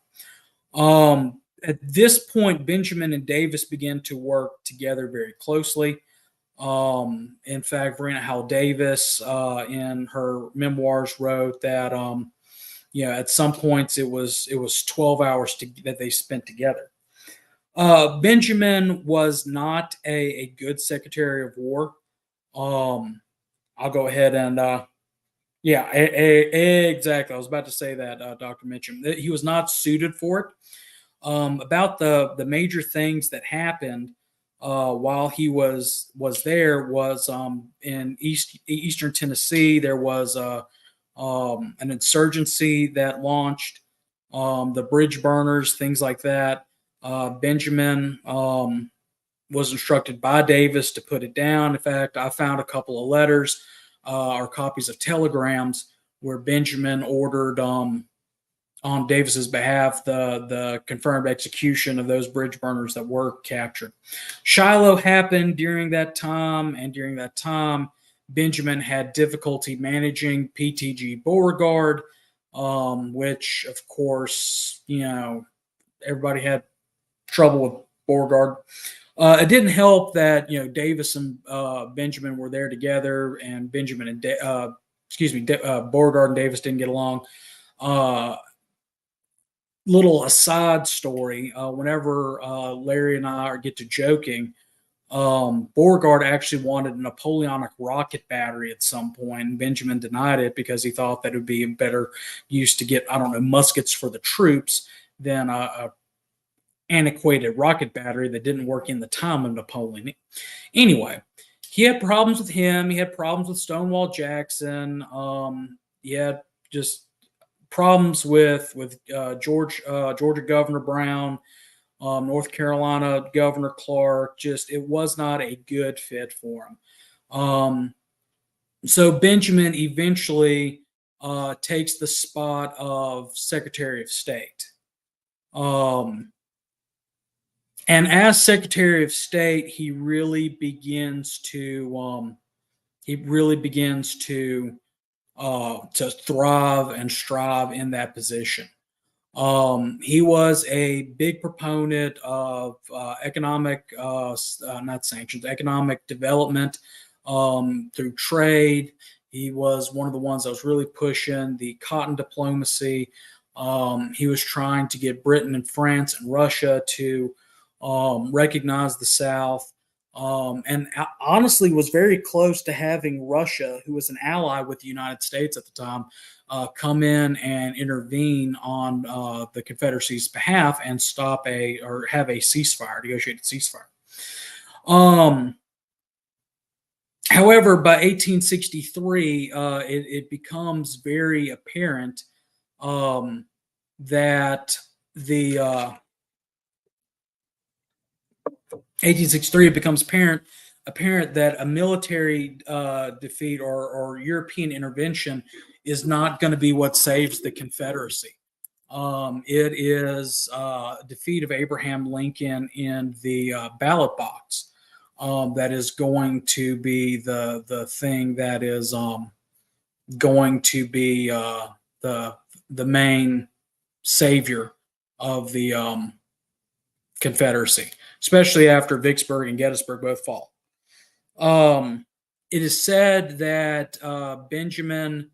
At this point, Benjamin and Davis began to work together very closely. In fact, Verena Howell Davis, in her memoirs, wrote that at some points it was 12 hours that they spent together. Benjamin was not a good Secretary of War. I'll go ahead and yeah, exactly. I was about to say that, Dr. Mitchum. He was not suited for it. About the major things that happened while he was there was in eastern Tennessee there was an insurgency that launched, the bridge burners, things like that. Benjamin was instructed by Davis to put it down. In fact, I found a couple of letters or copies of telegrams where Benjamin ordered on Davis's behalf the confirmed execution of those bridge burners that were captured. Shiloh happened during that time, and during that time, Benjamin had difficulty managing PTG Beauregard, which, of course, everybody had trouble with Beauregard. It didn't help that Davis and Benjamin were there together, and Beauregard and Davis didn't get along. Little aside story: whenever Larry and I get to joking, Beauregard actually wanted a Napoleonic rocket battery at some point, and Benjamin denied it because he thought that it would be a better use to get, I don't know, muskets for the troops than a antiquated rocket battery that didn't work in the time of Napoleon. Anyway, he had problems with him. He had problems with Stonewall Jackson. He had just problems with Georgia Governor Brown, North Carolina Governor Clark. Just it was not a good fit for him. So Benjamin eventually takes the spot of Secretary of State. And as Secretary of State, he really begins to thrive and strive in that position. He was a big proponent of economic, not sanctions, economic development through trade. He was one of the ones that was really pushing the cotton diplomacy. He was trying to get Britain and France and Russia to recognized the South, and honestly was very close to having Russia, who was an ally with the United States at the time, come in and intervene on the Confederacy's behalf and have a ceasefire, negotiated ceasefire. However, by 1863, it becomes very apparent that the 1863 it becomes apparent that a military defeat or European intervention is not going to be what saves the Confederacy. It is defeat of Abraham Lincoln in the ballot box that is going to be the thing that is going to be the main savior of the Confederacy, especially after Vicksburg and Gettysburg both fall. It is said that Benjamin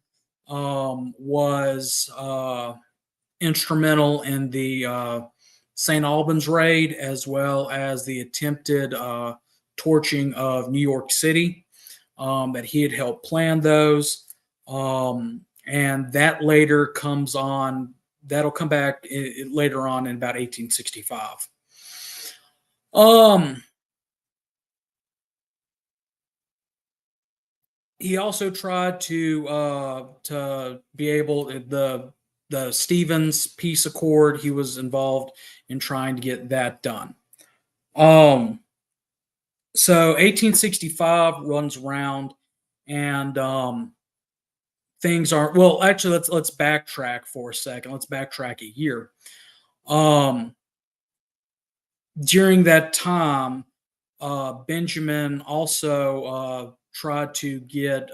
was instrumental in the St. Albans raid, as well as the attempted torching of New York City, that he had helped plan those. And that later comes on, that'll come back later on in about 1865. He also tried to be able the Stevens Peace Accord. He was involved in trying to get that done. So 1865 runs around, and things aren't well. Actually, let's backtrack for a second. Let's backtrack a year. During that time, Benjamin also tried to get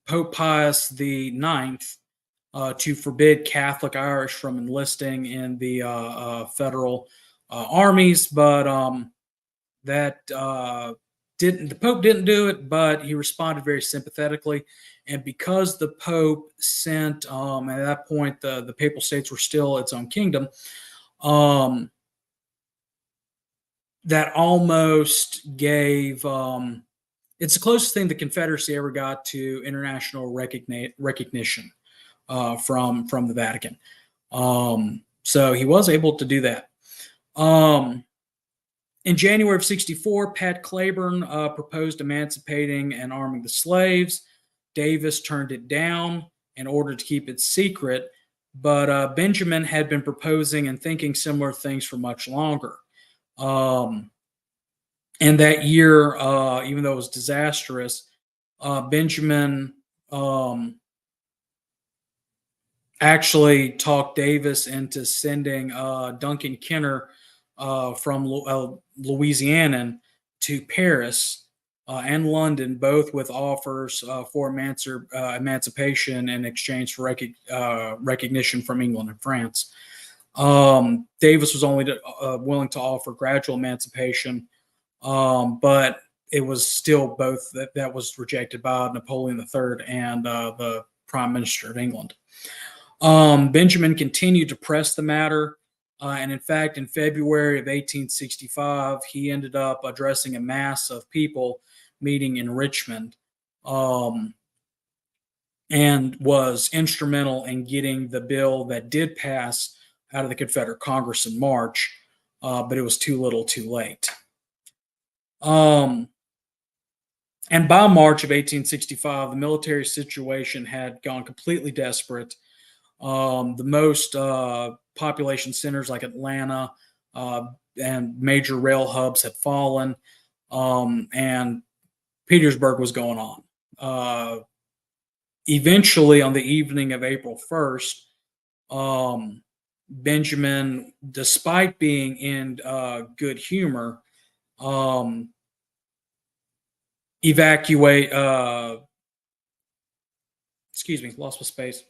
Pope Pius the Ninth to forbid Catholic Irish from enlisting in the federal armies, but that the Pope didn't do it, but he responded very sympathetically. And because the Pope sent, at that point, the Papal States were still its own kingdom, that almost gave, it's the closest thing the Confederacy ever got to international recognition from the Vatican. So he was able to do that. In January of 64, Pat Claiborne proposed emancipating and arming the slaves. Davis turned it down in order to keep it secret, but Benjamin had been proposing and thinking similar things for much longer. And that year, even though it was disastrous, Benjamin actually talked Davis into sending Duncan Kenner from Louisiana to Paris and London, both with offers for emancipation in exchange for recognition from England and France. Davis was only willing to offer gradual emancipation, but it was still both that was rejected by Napoleon III and the Prime Minister of England. Benjamin continued to press the matter. And in fact, in February of 1865, he ended up addressing a mass of people meeting in Richmond, and was instrumental in getting the bill that did pass out of the Confederate Congress in March, but it was too little too late. And by March of 1865, the military situation had gone completely desperate. The most population centers like Atlanta and major rail hubs had fallen, and Petersburg was going on. Eventually, on the evening of April 1st, Benjamin, despite being in good humor, excuse me, lost my space.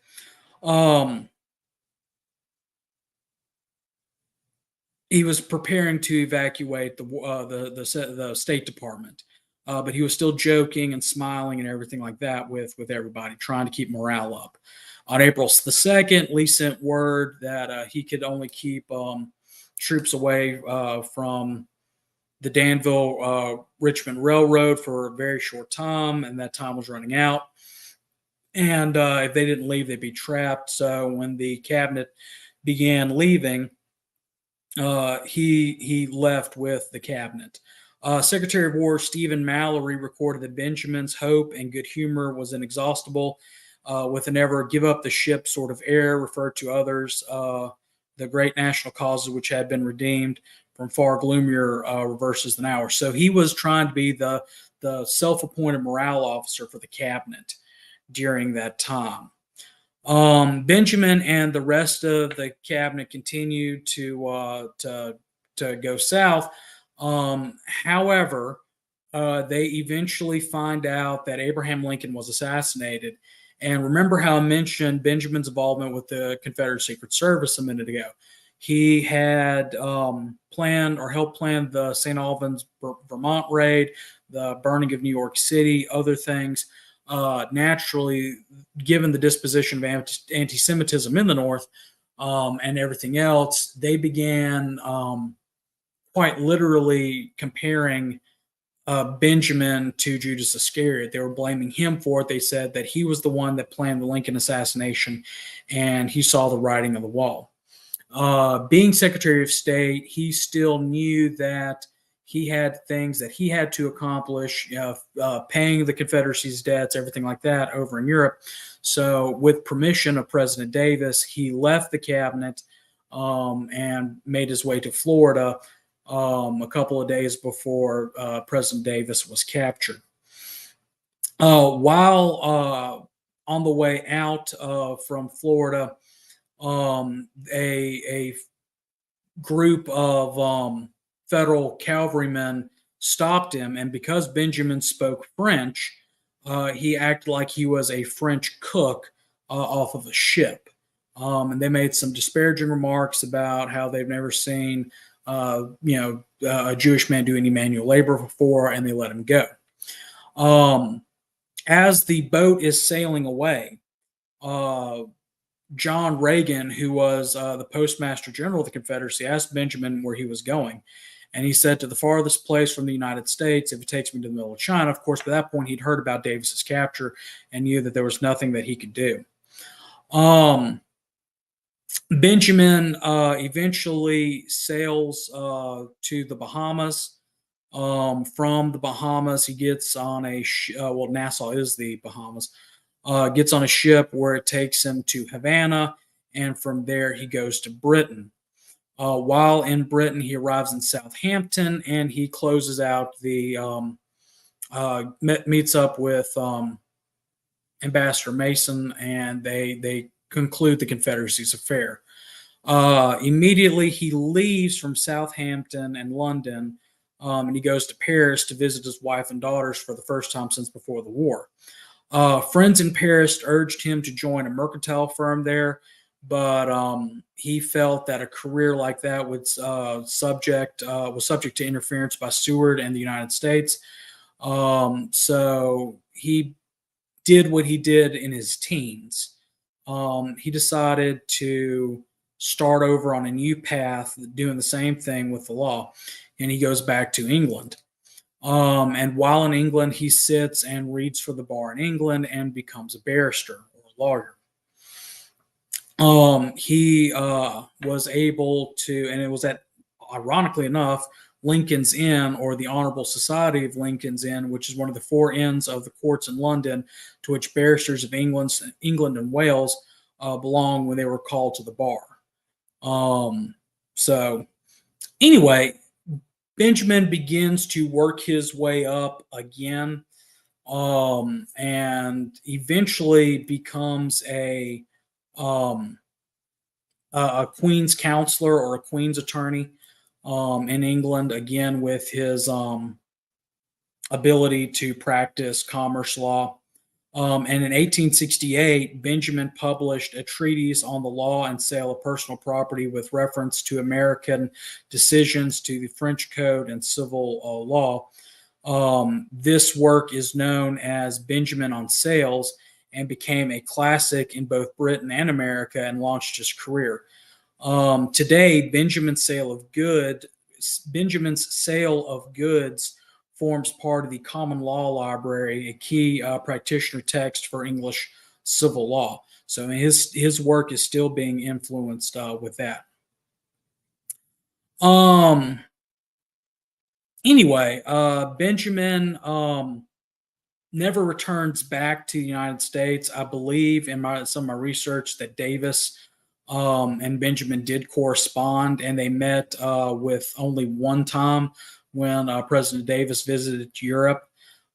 He was preparing to evacuate the State Department, but he was still joking and smiling and everything like that with everybody, trying to keep morale up. On April the 2nd, Lee sent word that he could only keep troops away from the Danville Richmond Railroad for a very short time, and that time was running out. And if they didn't leave, they'd be trapped. So when the cabinet began leaving, he left with the cabinet. Secretary of War Stephen Mallory recorded that Benjamin's hope and good humor was inexhaustible, with an ever give up the ship sort of air, referred to others, the great national causes which had been redeemed from far gloomier reverses than ours. So he was trying to be the self-appointed morale officer for the cabinet during that time. Benjamin and the rest of the cabinet continued to go south. However, they eventually find out that Abraham Lincoln was assassinated. And remember how I mentioned Benjamin's involvement with the Confederate Secret Service a minute ago. He had planned or helped plan the St. Albans, Vermont raid, the burning of New York City, other things. Naturally, given the disposition of anti-Semitism in the North and everything else, they began quite literally comparing Benjamin to Judas Iscariot. They were blaming him for it. They said that he was the one that planned the Lincoln assassination, and he saw the writing on the wall. Being Secretary of State, he still knew that he had things that he had to accomplish, paying the Confederacy's debts, everything like that over in Europe. So with permission of President Davis, he left the cabinet and made his way to Florida a couple of days before President Davis was captured. While on the way out from Florida, a group of federal cavalrymen stopped him, and because Benjamin spoke French, he acted like he was a French cook off of a ship. And they made some disparaging remarks about how they've never seen a Jewish man do any manual labor before, and they let him go. As the boat is sailing away, John Reagan, who was the Postmaster General of the Confederacy, asked Benjamin where he was going. And he said, to the farthest place from the United States, if it takes me to the middle of China. Of course, by that point, he'd heard about Davis's capture and knew that there was nothing that he could do. Benjamin eventually sails to the Bahamas. From the Bahamas, he gets on a Nassau is the Bahamas. Gets on a ship where it takes him to Havana, and from there he goes to Britain. While in Britain, he arrives in Southampton, and he closes out meets up with Ambassador Mason, and they conclude the Confederacy's affair. Immediately, he leaves from Southampton and London, and he goes to Paris to visit his wife and daughters for the first time since before the war. Friends in Paris urged him to join a mercantile firm there, but he felt that a career like that was subject to interference by Seward and the United States. So he did what he did in his teens. He decided to start over on a new path, doing the same thing with the law, and he goes back to England. And while in England, he sits and reads for the bar in England and becomes a barrister or a lawyer. He was able to, and it was at, ironically enough, Lincoln's Inn, or the Honorable Society of Lincoln's Inn, which is one of the four inns of the courts in London, to which barristers of England and Wales belong when they were called to the bar. So anyway, Benjamin begins to work his way up again, and eventually becomes a Queen's counselor or a Queen's attorney in England, again with his ability to practice commerce law. And in 1868, Benjamin published a treatise on the law and sale of personal property with reference to American decisions to the French Code and civil law. This work is known as Benjamin on Sales and became a classic in both Britain and America and launched his career. Today, Benjamin's sale of goods forms part of the Common Law Library, a key practitioner text for English civil law. So his work is still being influenced with that. Um. Anyway, Benjamin never returns back to the United States. I believe in some of my research that Davis and Benjamin did correspond, and they met with only one time when President Davis visited Europe.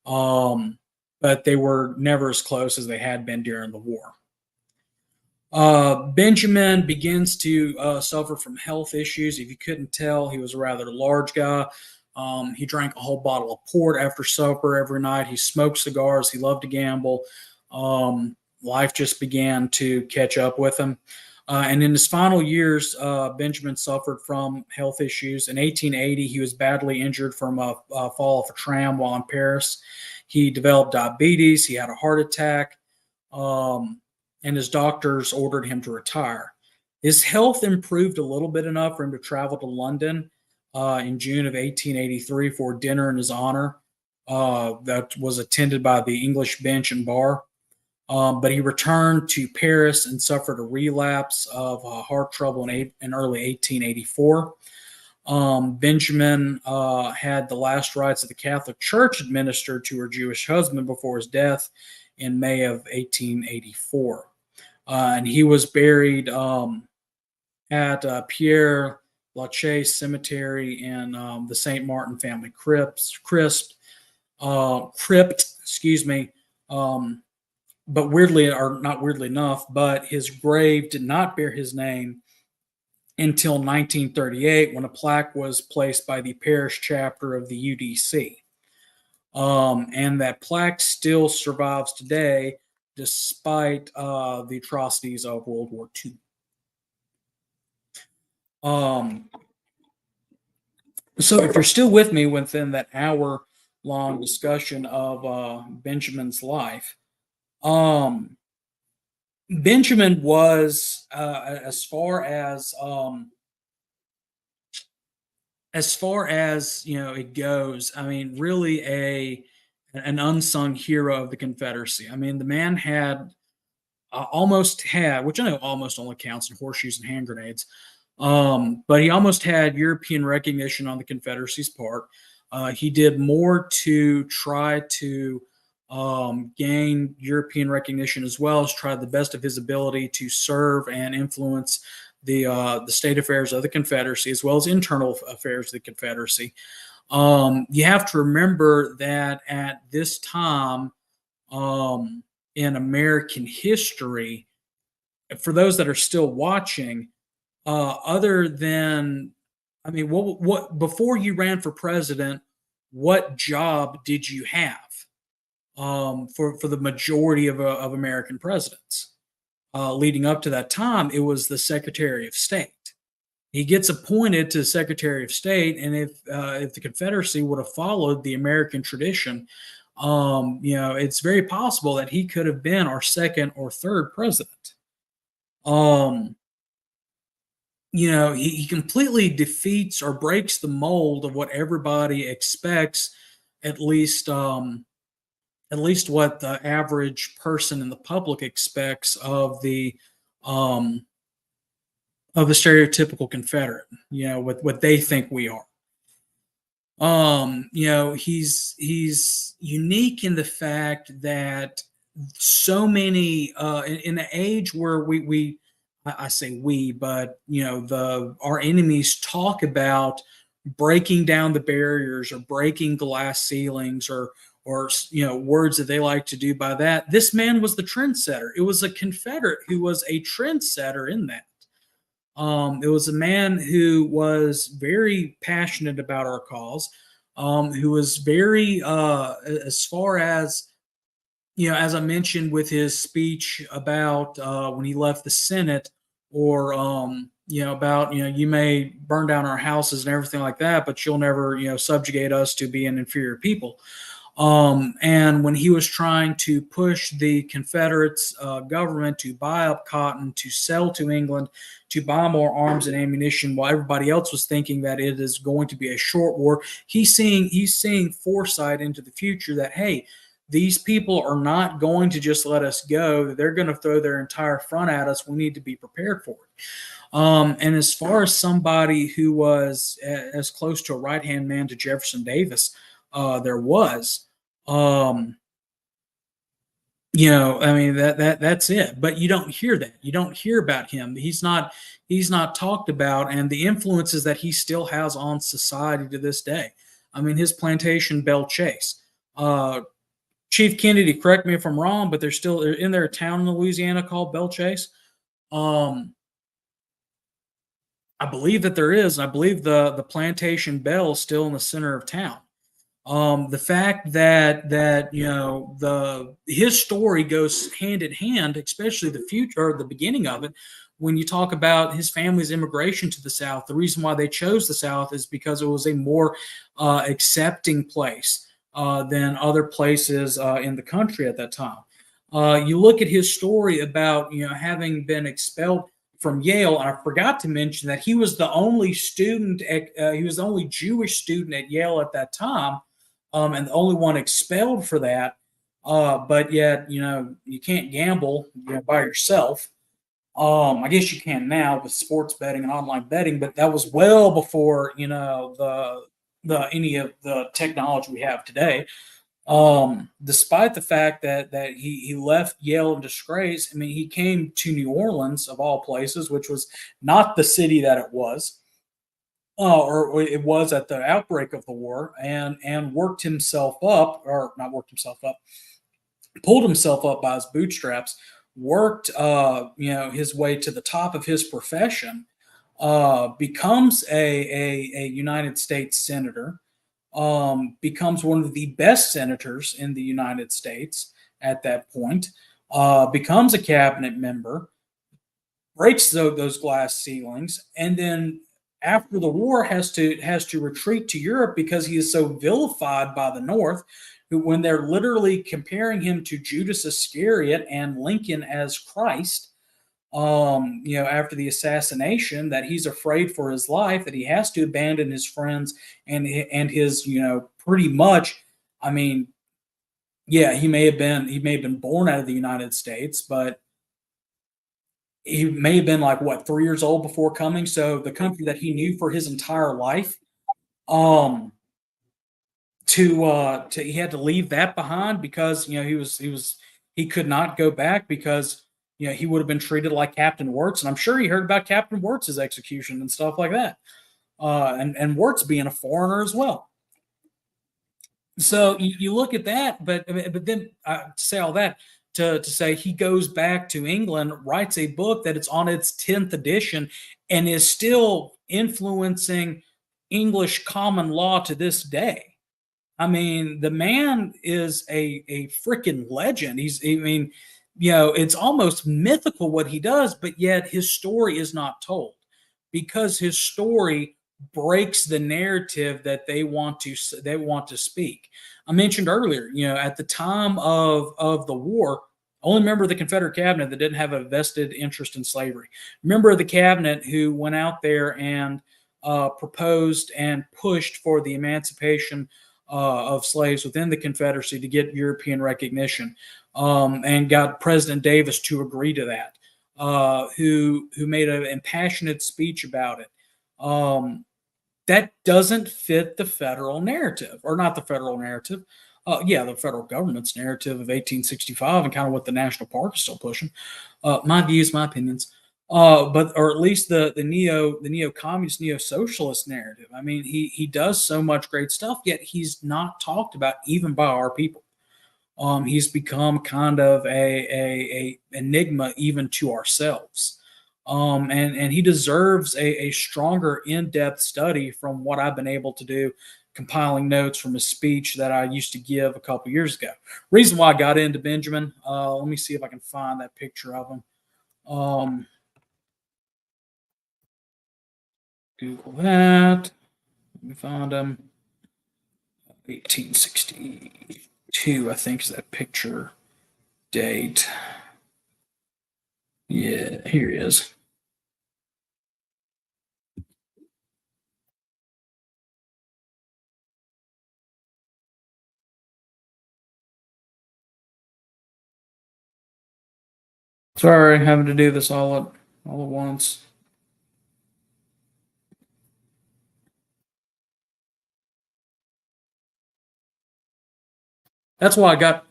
But they were never as close as they had been during the war. Benjamin begins to suffer from health issues. If you couldn't tell, he was a rather large guy. He drank a whole bottle of port after supper every night. He smoked cigars. He loved to gamble. Life just began to catch up with him. And in his final years, Benjamin suffered from health issues. In 1880, he was badly injured from a fall off a tram while in Paris. He developed diabetes. He had a heart attack. And his doctors ordered him to retire. His health improved a little bit enough for him to travel to London in June of 1883 for dinner in his honor that was attended by the English bench and bar. But he returned to Paris and suffered a relapse of heart trouble in early 1884. Benjamin had the last rites of the Catholic Church administered to her Jewish husband before his death in May of 1884. And he was buried at Pierre Lachaise Cemetery in the St. Martin family crypt, excuse me. But weirdly, or not weirdly enough, but his grave did not bear his name until 1938 when a plaque was placed by the parish chapter of the UDC. And that plaque still survives today despite the atrocities of World War II. So if you're still with me within that hour-long discussion of Benjamin's life, Benjamin was, as far as it goes, I mean, really an unsung hero of the Confederacy. I mean, the man had almost had, which I know almost only counts in horseshoes and hand grenades, but he almost had European recognition on the Confederacy's part. He did more to try to gain European recognition as well as try the best of his ability to serve and influence the state affairs of the Confederacy as well as internal affairs of the Confederacy. You have to remember that at this time in American history, for those that are still watching, other than, I mean, what before you ran for president, what job did you have for the majority of American presidents? Leading up to that time, it was the Secretary of State. He gets appointed to Secretary of State, and if the Confederacy would have followed the American tradition, it's very possible that he could have been our second or third president. He completely defeats or breaks the mold of what everybody expects, at least what the average person in the public expects of the stereotypical Confederate, what they think we are. He's unique in the fact that so many in an age where I say we, but our enemies talk about breaking down the barriers or breaking glass ceilings or words that they like to do by that. This man was the trendsetter. It was a Confederate who was a trendsetter in that. It was a man who was very passionate about our cause, who was very, as far as, as I mentioned with his speech about when he left the Senate, or about you may burn down our houses and everything like that, but you'll never subjugate us to be an inferior people. And when he was trying to push the Confederates government to buy up cotton, to sell to England, to buy more arms and ammunition, while everybody else was thinking that it is going to be a short war, he's seeing foresight into the future that, hey, these people are not going to just let us go. They're going to throw their entire front at us. We need to be prepared for it. And as far as somebody who was as close to a right hand man to Jefferson Davis, there was, um, I mean that's it. But you don't hear that. You don't hear about him. He's not talked about, and the influences that he still has on society to this day. I mean, his plantation, Belle Chase. Uh, Chief Kennedy, correct me if I'm wrong, but they're in their town in Louisiana called Belle Chase. Um, I believe that there is. I believe the plantation bell is still in the center of town. The fact that the his story goes hand in hand, especially the future or the beginning of it, when you talk about his family's immigration to the South. The reason why they chose the South is because it was a more accepting place than other places in the country at that time. You look at his story about having been expelled from Yale, and I forgot to mention that he was the only he was the only Jewish student at Yale at that time, and the only one expelled for that. But yet, you can't gamble, by yourself. I guess you can now with sports betting and online betting, but that was well before the any of the technology we have today. Despite the fact that he left Yale in disgrace, I mean, he came to New Orleans of all places, which was not the city that it was, or it was at the outbreak of the war, and worked himself up, or not worked himself up, pulled himself up by his bootstraps, worked his way to the top of his profession, becomes a United States senator, becomes one of the best senators in the United States at that point, becomes a cabinet member, breaks those glass ceilings, and then after the war has to retreat to Europe because he is so vilified by the North, who, when they're literally comparing him to Judas Iscariot and Lincoln as Christ, after the assassination, that he's afraid for his life, that he has to abandon his friends and his, pretty much, I mean, yeah, he may have been born out of the United States, but he may have been like what 3 years old before coming. So the country that he knew for his entire life, um, to he had to leave that behind because he could not go back because he would have been treated like Captain Wirtz, and I'm sure he heard about Captain Wirtz's execution and stuff like that, and Wirtz being a foreigner as well. So you look at that, but then to say all that to say he goes back to England, writes a book that it's on its 10th edition, and is still influencing English common law to this day. I mean, the man is a freaking legend. I mean, it's almost mythical what he does, but yet his story is not told because his story breaks the narrative that they want to speak. I mentioned earlier, at the time of the war, only member of the Confederate cabinet that didn't have a vested interest in slavery. Member of the cabinet who went out there and proposed and pushed for the emancipation of slaves within the Confederacy to get European recognition, and got President Davis to agree to that. Who made an impassioned speech about it. That doesn't fit the federal narrative, or not the federal narrative. Yeah, the federal government's narrative of 1865 and kind of what the national park is still pushing. My views, my opinions. But or at least the neo communist, neo socialist narrative. I mean, he does so much great stuff, yet he's not talked about even by our people. He's become kind of a enigma even to ourselves. And he deserves a stronger in-depth study from what I've been able to do, compiling notes from a speech that I used to give a couple years ago. Reason why I got into Benjamin, let me see if I can find that picture of him. Um, Google that. Let me find him. 1862, I think, is that picture date. Yeah, here he is. Sorry, having to do this all at once. That's why I got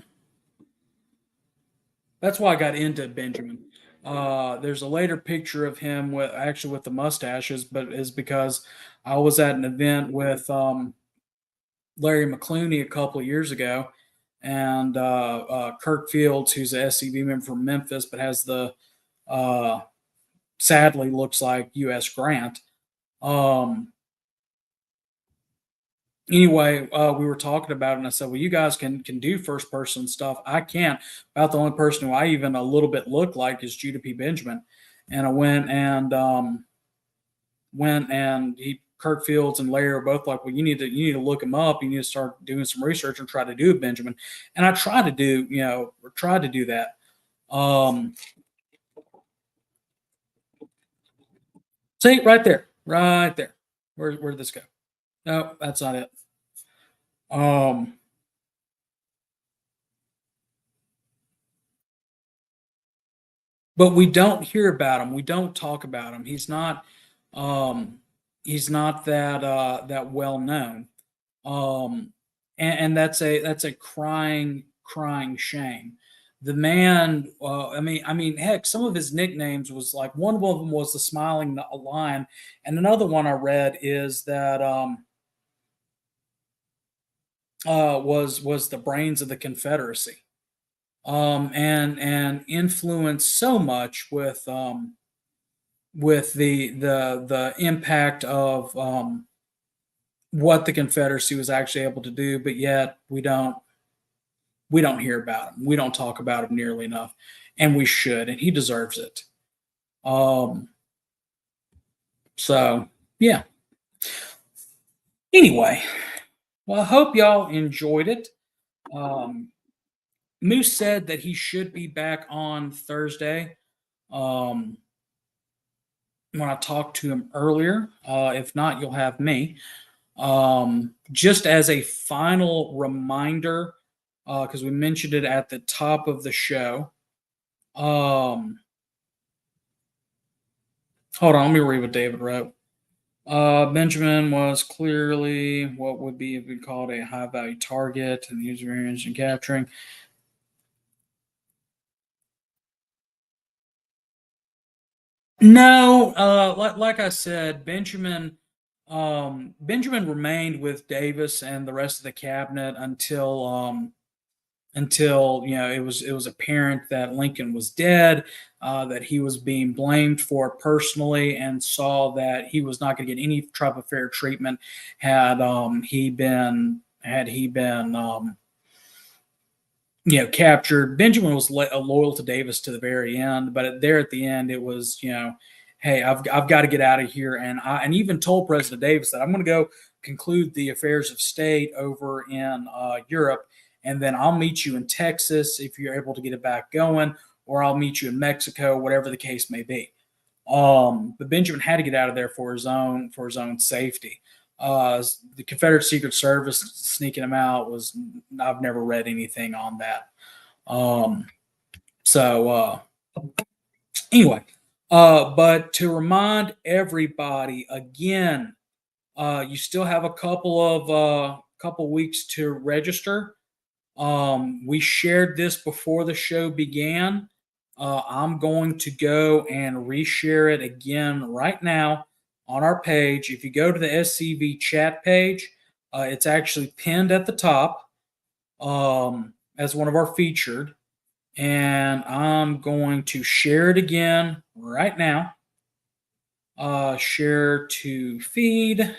that's why I got into Benjamin. There's a later picture of him with the mustaches, but is because I was at an event with Larry McClooney a couple of years ago, and Kirk Fields, who's a SCV member from Memphis, but has the uh, sadly looks like U.S. Grant. Um, anyway, we were talking about it, and I said, "Well, you guys can do first person stuff. I can't. About the only person who I even a little bit look like is Judah P. Benjamin." And I went and he Kirk Fields and Larry are both like, "Well, you need to look him up. You need to start doing some research and try to do Benjamin." And I tried to do that. Um, See, right there, right there. Where did this go? No, that's not it. Um, but we don't hear about him. We don't talk about him. Um, he's not that well known. Um, and that's a crying shame. The man, I mean, heck, some of his nicknames was like one of them was the Smiling Lion, and another one I read is that was the brains of the Confederacy, and influenced so much with the impact of what the Confederacy was actually able to do, but yet we don't hear about him. We don't talk about him nearly enough, and we should, and he deserves it. Um, so yeah. Anyway, well, I hope y'all enjoyed it. Um, Moose said that he should be back on Thursday. Um, when I talked to him earlier, if not, you'll have me. Just as a final reminder, because we mentioned it at the top of the show. Um, Hold on, let me read what David wrote. Benjamin was clearly what would be if we called a high value target and the user experience in capturing. No, like I said, Benjamin remained with Davis and the rest of the cabinet until it was apparent that Lincoln was dead, that he was being blamed for it personally, and saw that he was not going to get any type of fair treatment had he been captured. Benjamin was loyal to Davis to the very end, but there at the end, it was hey, I've got to get out of here, and even told President Davis that I'm going to go conclude the affairs of state over in Europe, and then I'll meet you in Texas if you're able to get it back going, or I'll meet you in Mexico, whatever the case may be. But Benjamin had to get out of there for his own safety. The Confederate Secret Service sneaking him out was I've never read anything on that. Um, so anyway, but to remind everybody again, you still have a couple weeks to register. We shared this before the show began. I'm going to go and reshare it again right now on our page. If you go to the SCV chat page, it's actually pinned at the top as one of our featured. And I'm going to share it again right now. Share to feed,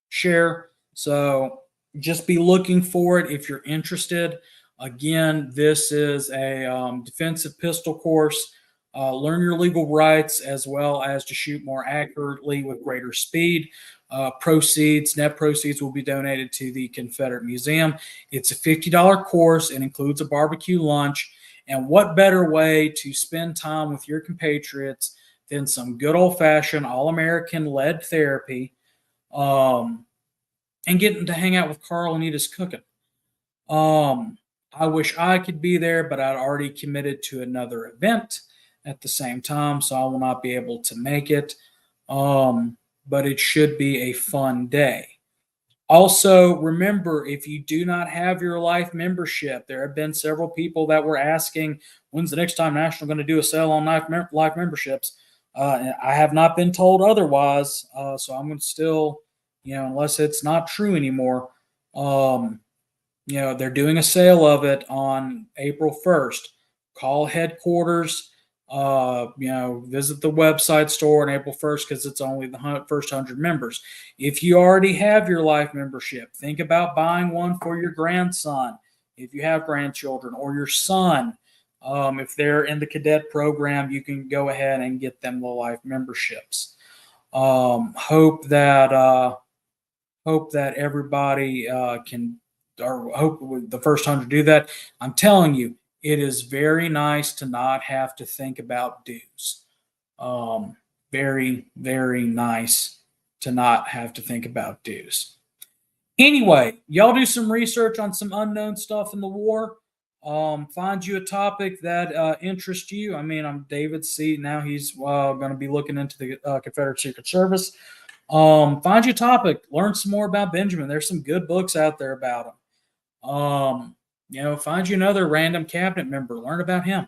share. So just be looking for it if you're interested. Again, this is a defensive pistol course. Learn your legal rights as well as to shoot more accurately with greater speed Net proceeds will be donated to the Confederate Museum. It's a $50 course. It includes a barbecue lunch. And what better way to spend time with your compatriots than some good old-fashioned all-American led therapy, and getting to hang out with Carl and eat his cooking. I wish I could be there, but I'd already committed to another event at the same time, so I will not be able to make it. But it should be a fun day. Also, remember, if you do not have your life membership, there have been several people that were asking, when's the next time National going to do a sale on life memberships? And I have not been told otherwise, so I'm going to still, unless it's not true anymore, they're doing a sale of it on April 1st. Call headquarters. Visit the website store on April 1st because it's only the first 100 members. If you already have your life membership, think about buying one for your grandson if you have grandchildren, or your son. If they're in the cadet program, you can go ahead and get them the life memberships. Hope that everybody hope the first 100 do that. I'm telling you, it is very nice to not have to think about dues. Very, very nice to not have to think about dues. Anyway, y'all do some research on some unknown stuff in the war. Find you a topic that interests you. I mean, I'm David C. Now he's going to be looking into the Confederate Secret Service. Find you a topic. Learn some more about Benjamin. There's some good books out there about him. Find you another random cabinet member. Learn about him.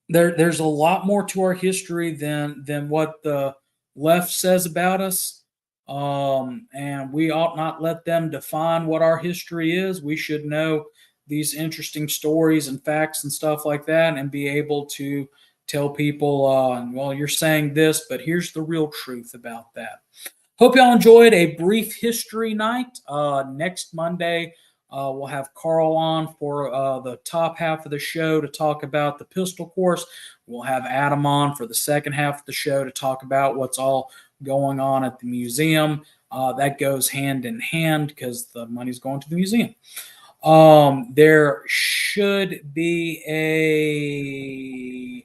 There's a lot more to our history than what the left says about us. And we ought not let them define what our history is. We should know these interesting stories and facts and stuff like that, and be able to tell people, well, you're saying this, but here's the real truth about that. Hope y'all enjoyed a brief history night. Next Monday, we'll have Carl on for the top half of the show to talk about the pistol course. We'll have Adam on for the second half of the show to talk about what's all going on at the museum. That goes hand in hand because the money's going to the museum. There should be a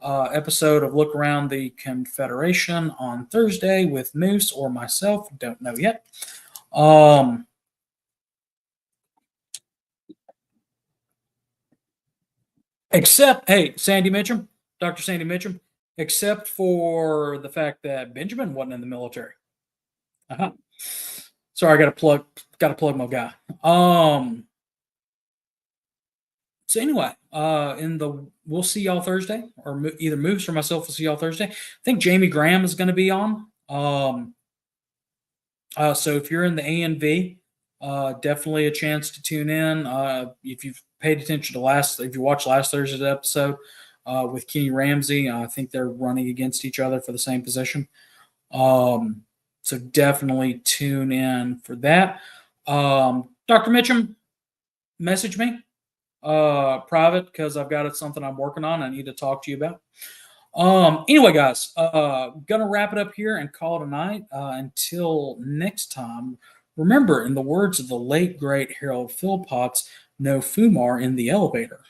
episode of Look Around the Confederation on Thursday with Moose or myself. Don't know yet. Except, hey, Sandy Mitchum, Dr. Sandy Mitchum, except for the fact that Benjamin wasn't in the military. Sorry, I got to plug my guy. So anyway, we'll see y'all Thursday, or either Moose or myself will see y'all Thursday. I think Jamie Graham is going to be on. So if you're in the ANV, definitely a chance to tune in. If you've paid attention to if you watched last Thursday's episode with Kenny Ramsey, I think they're running against each other for the same position. So definitely tune in for that. Dr. Mitchum, message me private because I've got something I'm working on I need to talk to you about. Anyway, guys, gonna wrap it up here and call it a night. Until next time, remember, in the words of the late great Harold Philpotts, no Fumar in the elevator.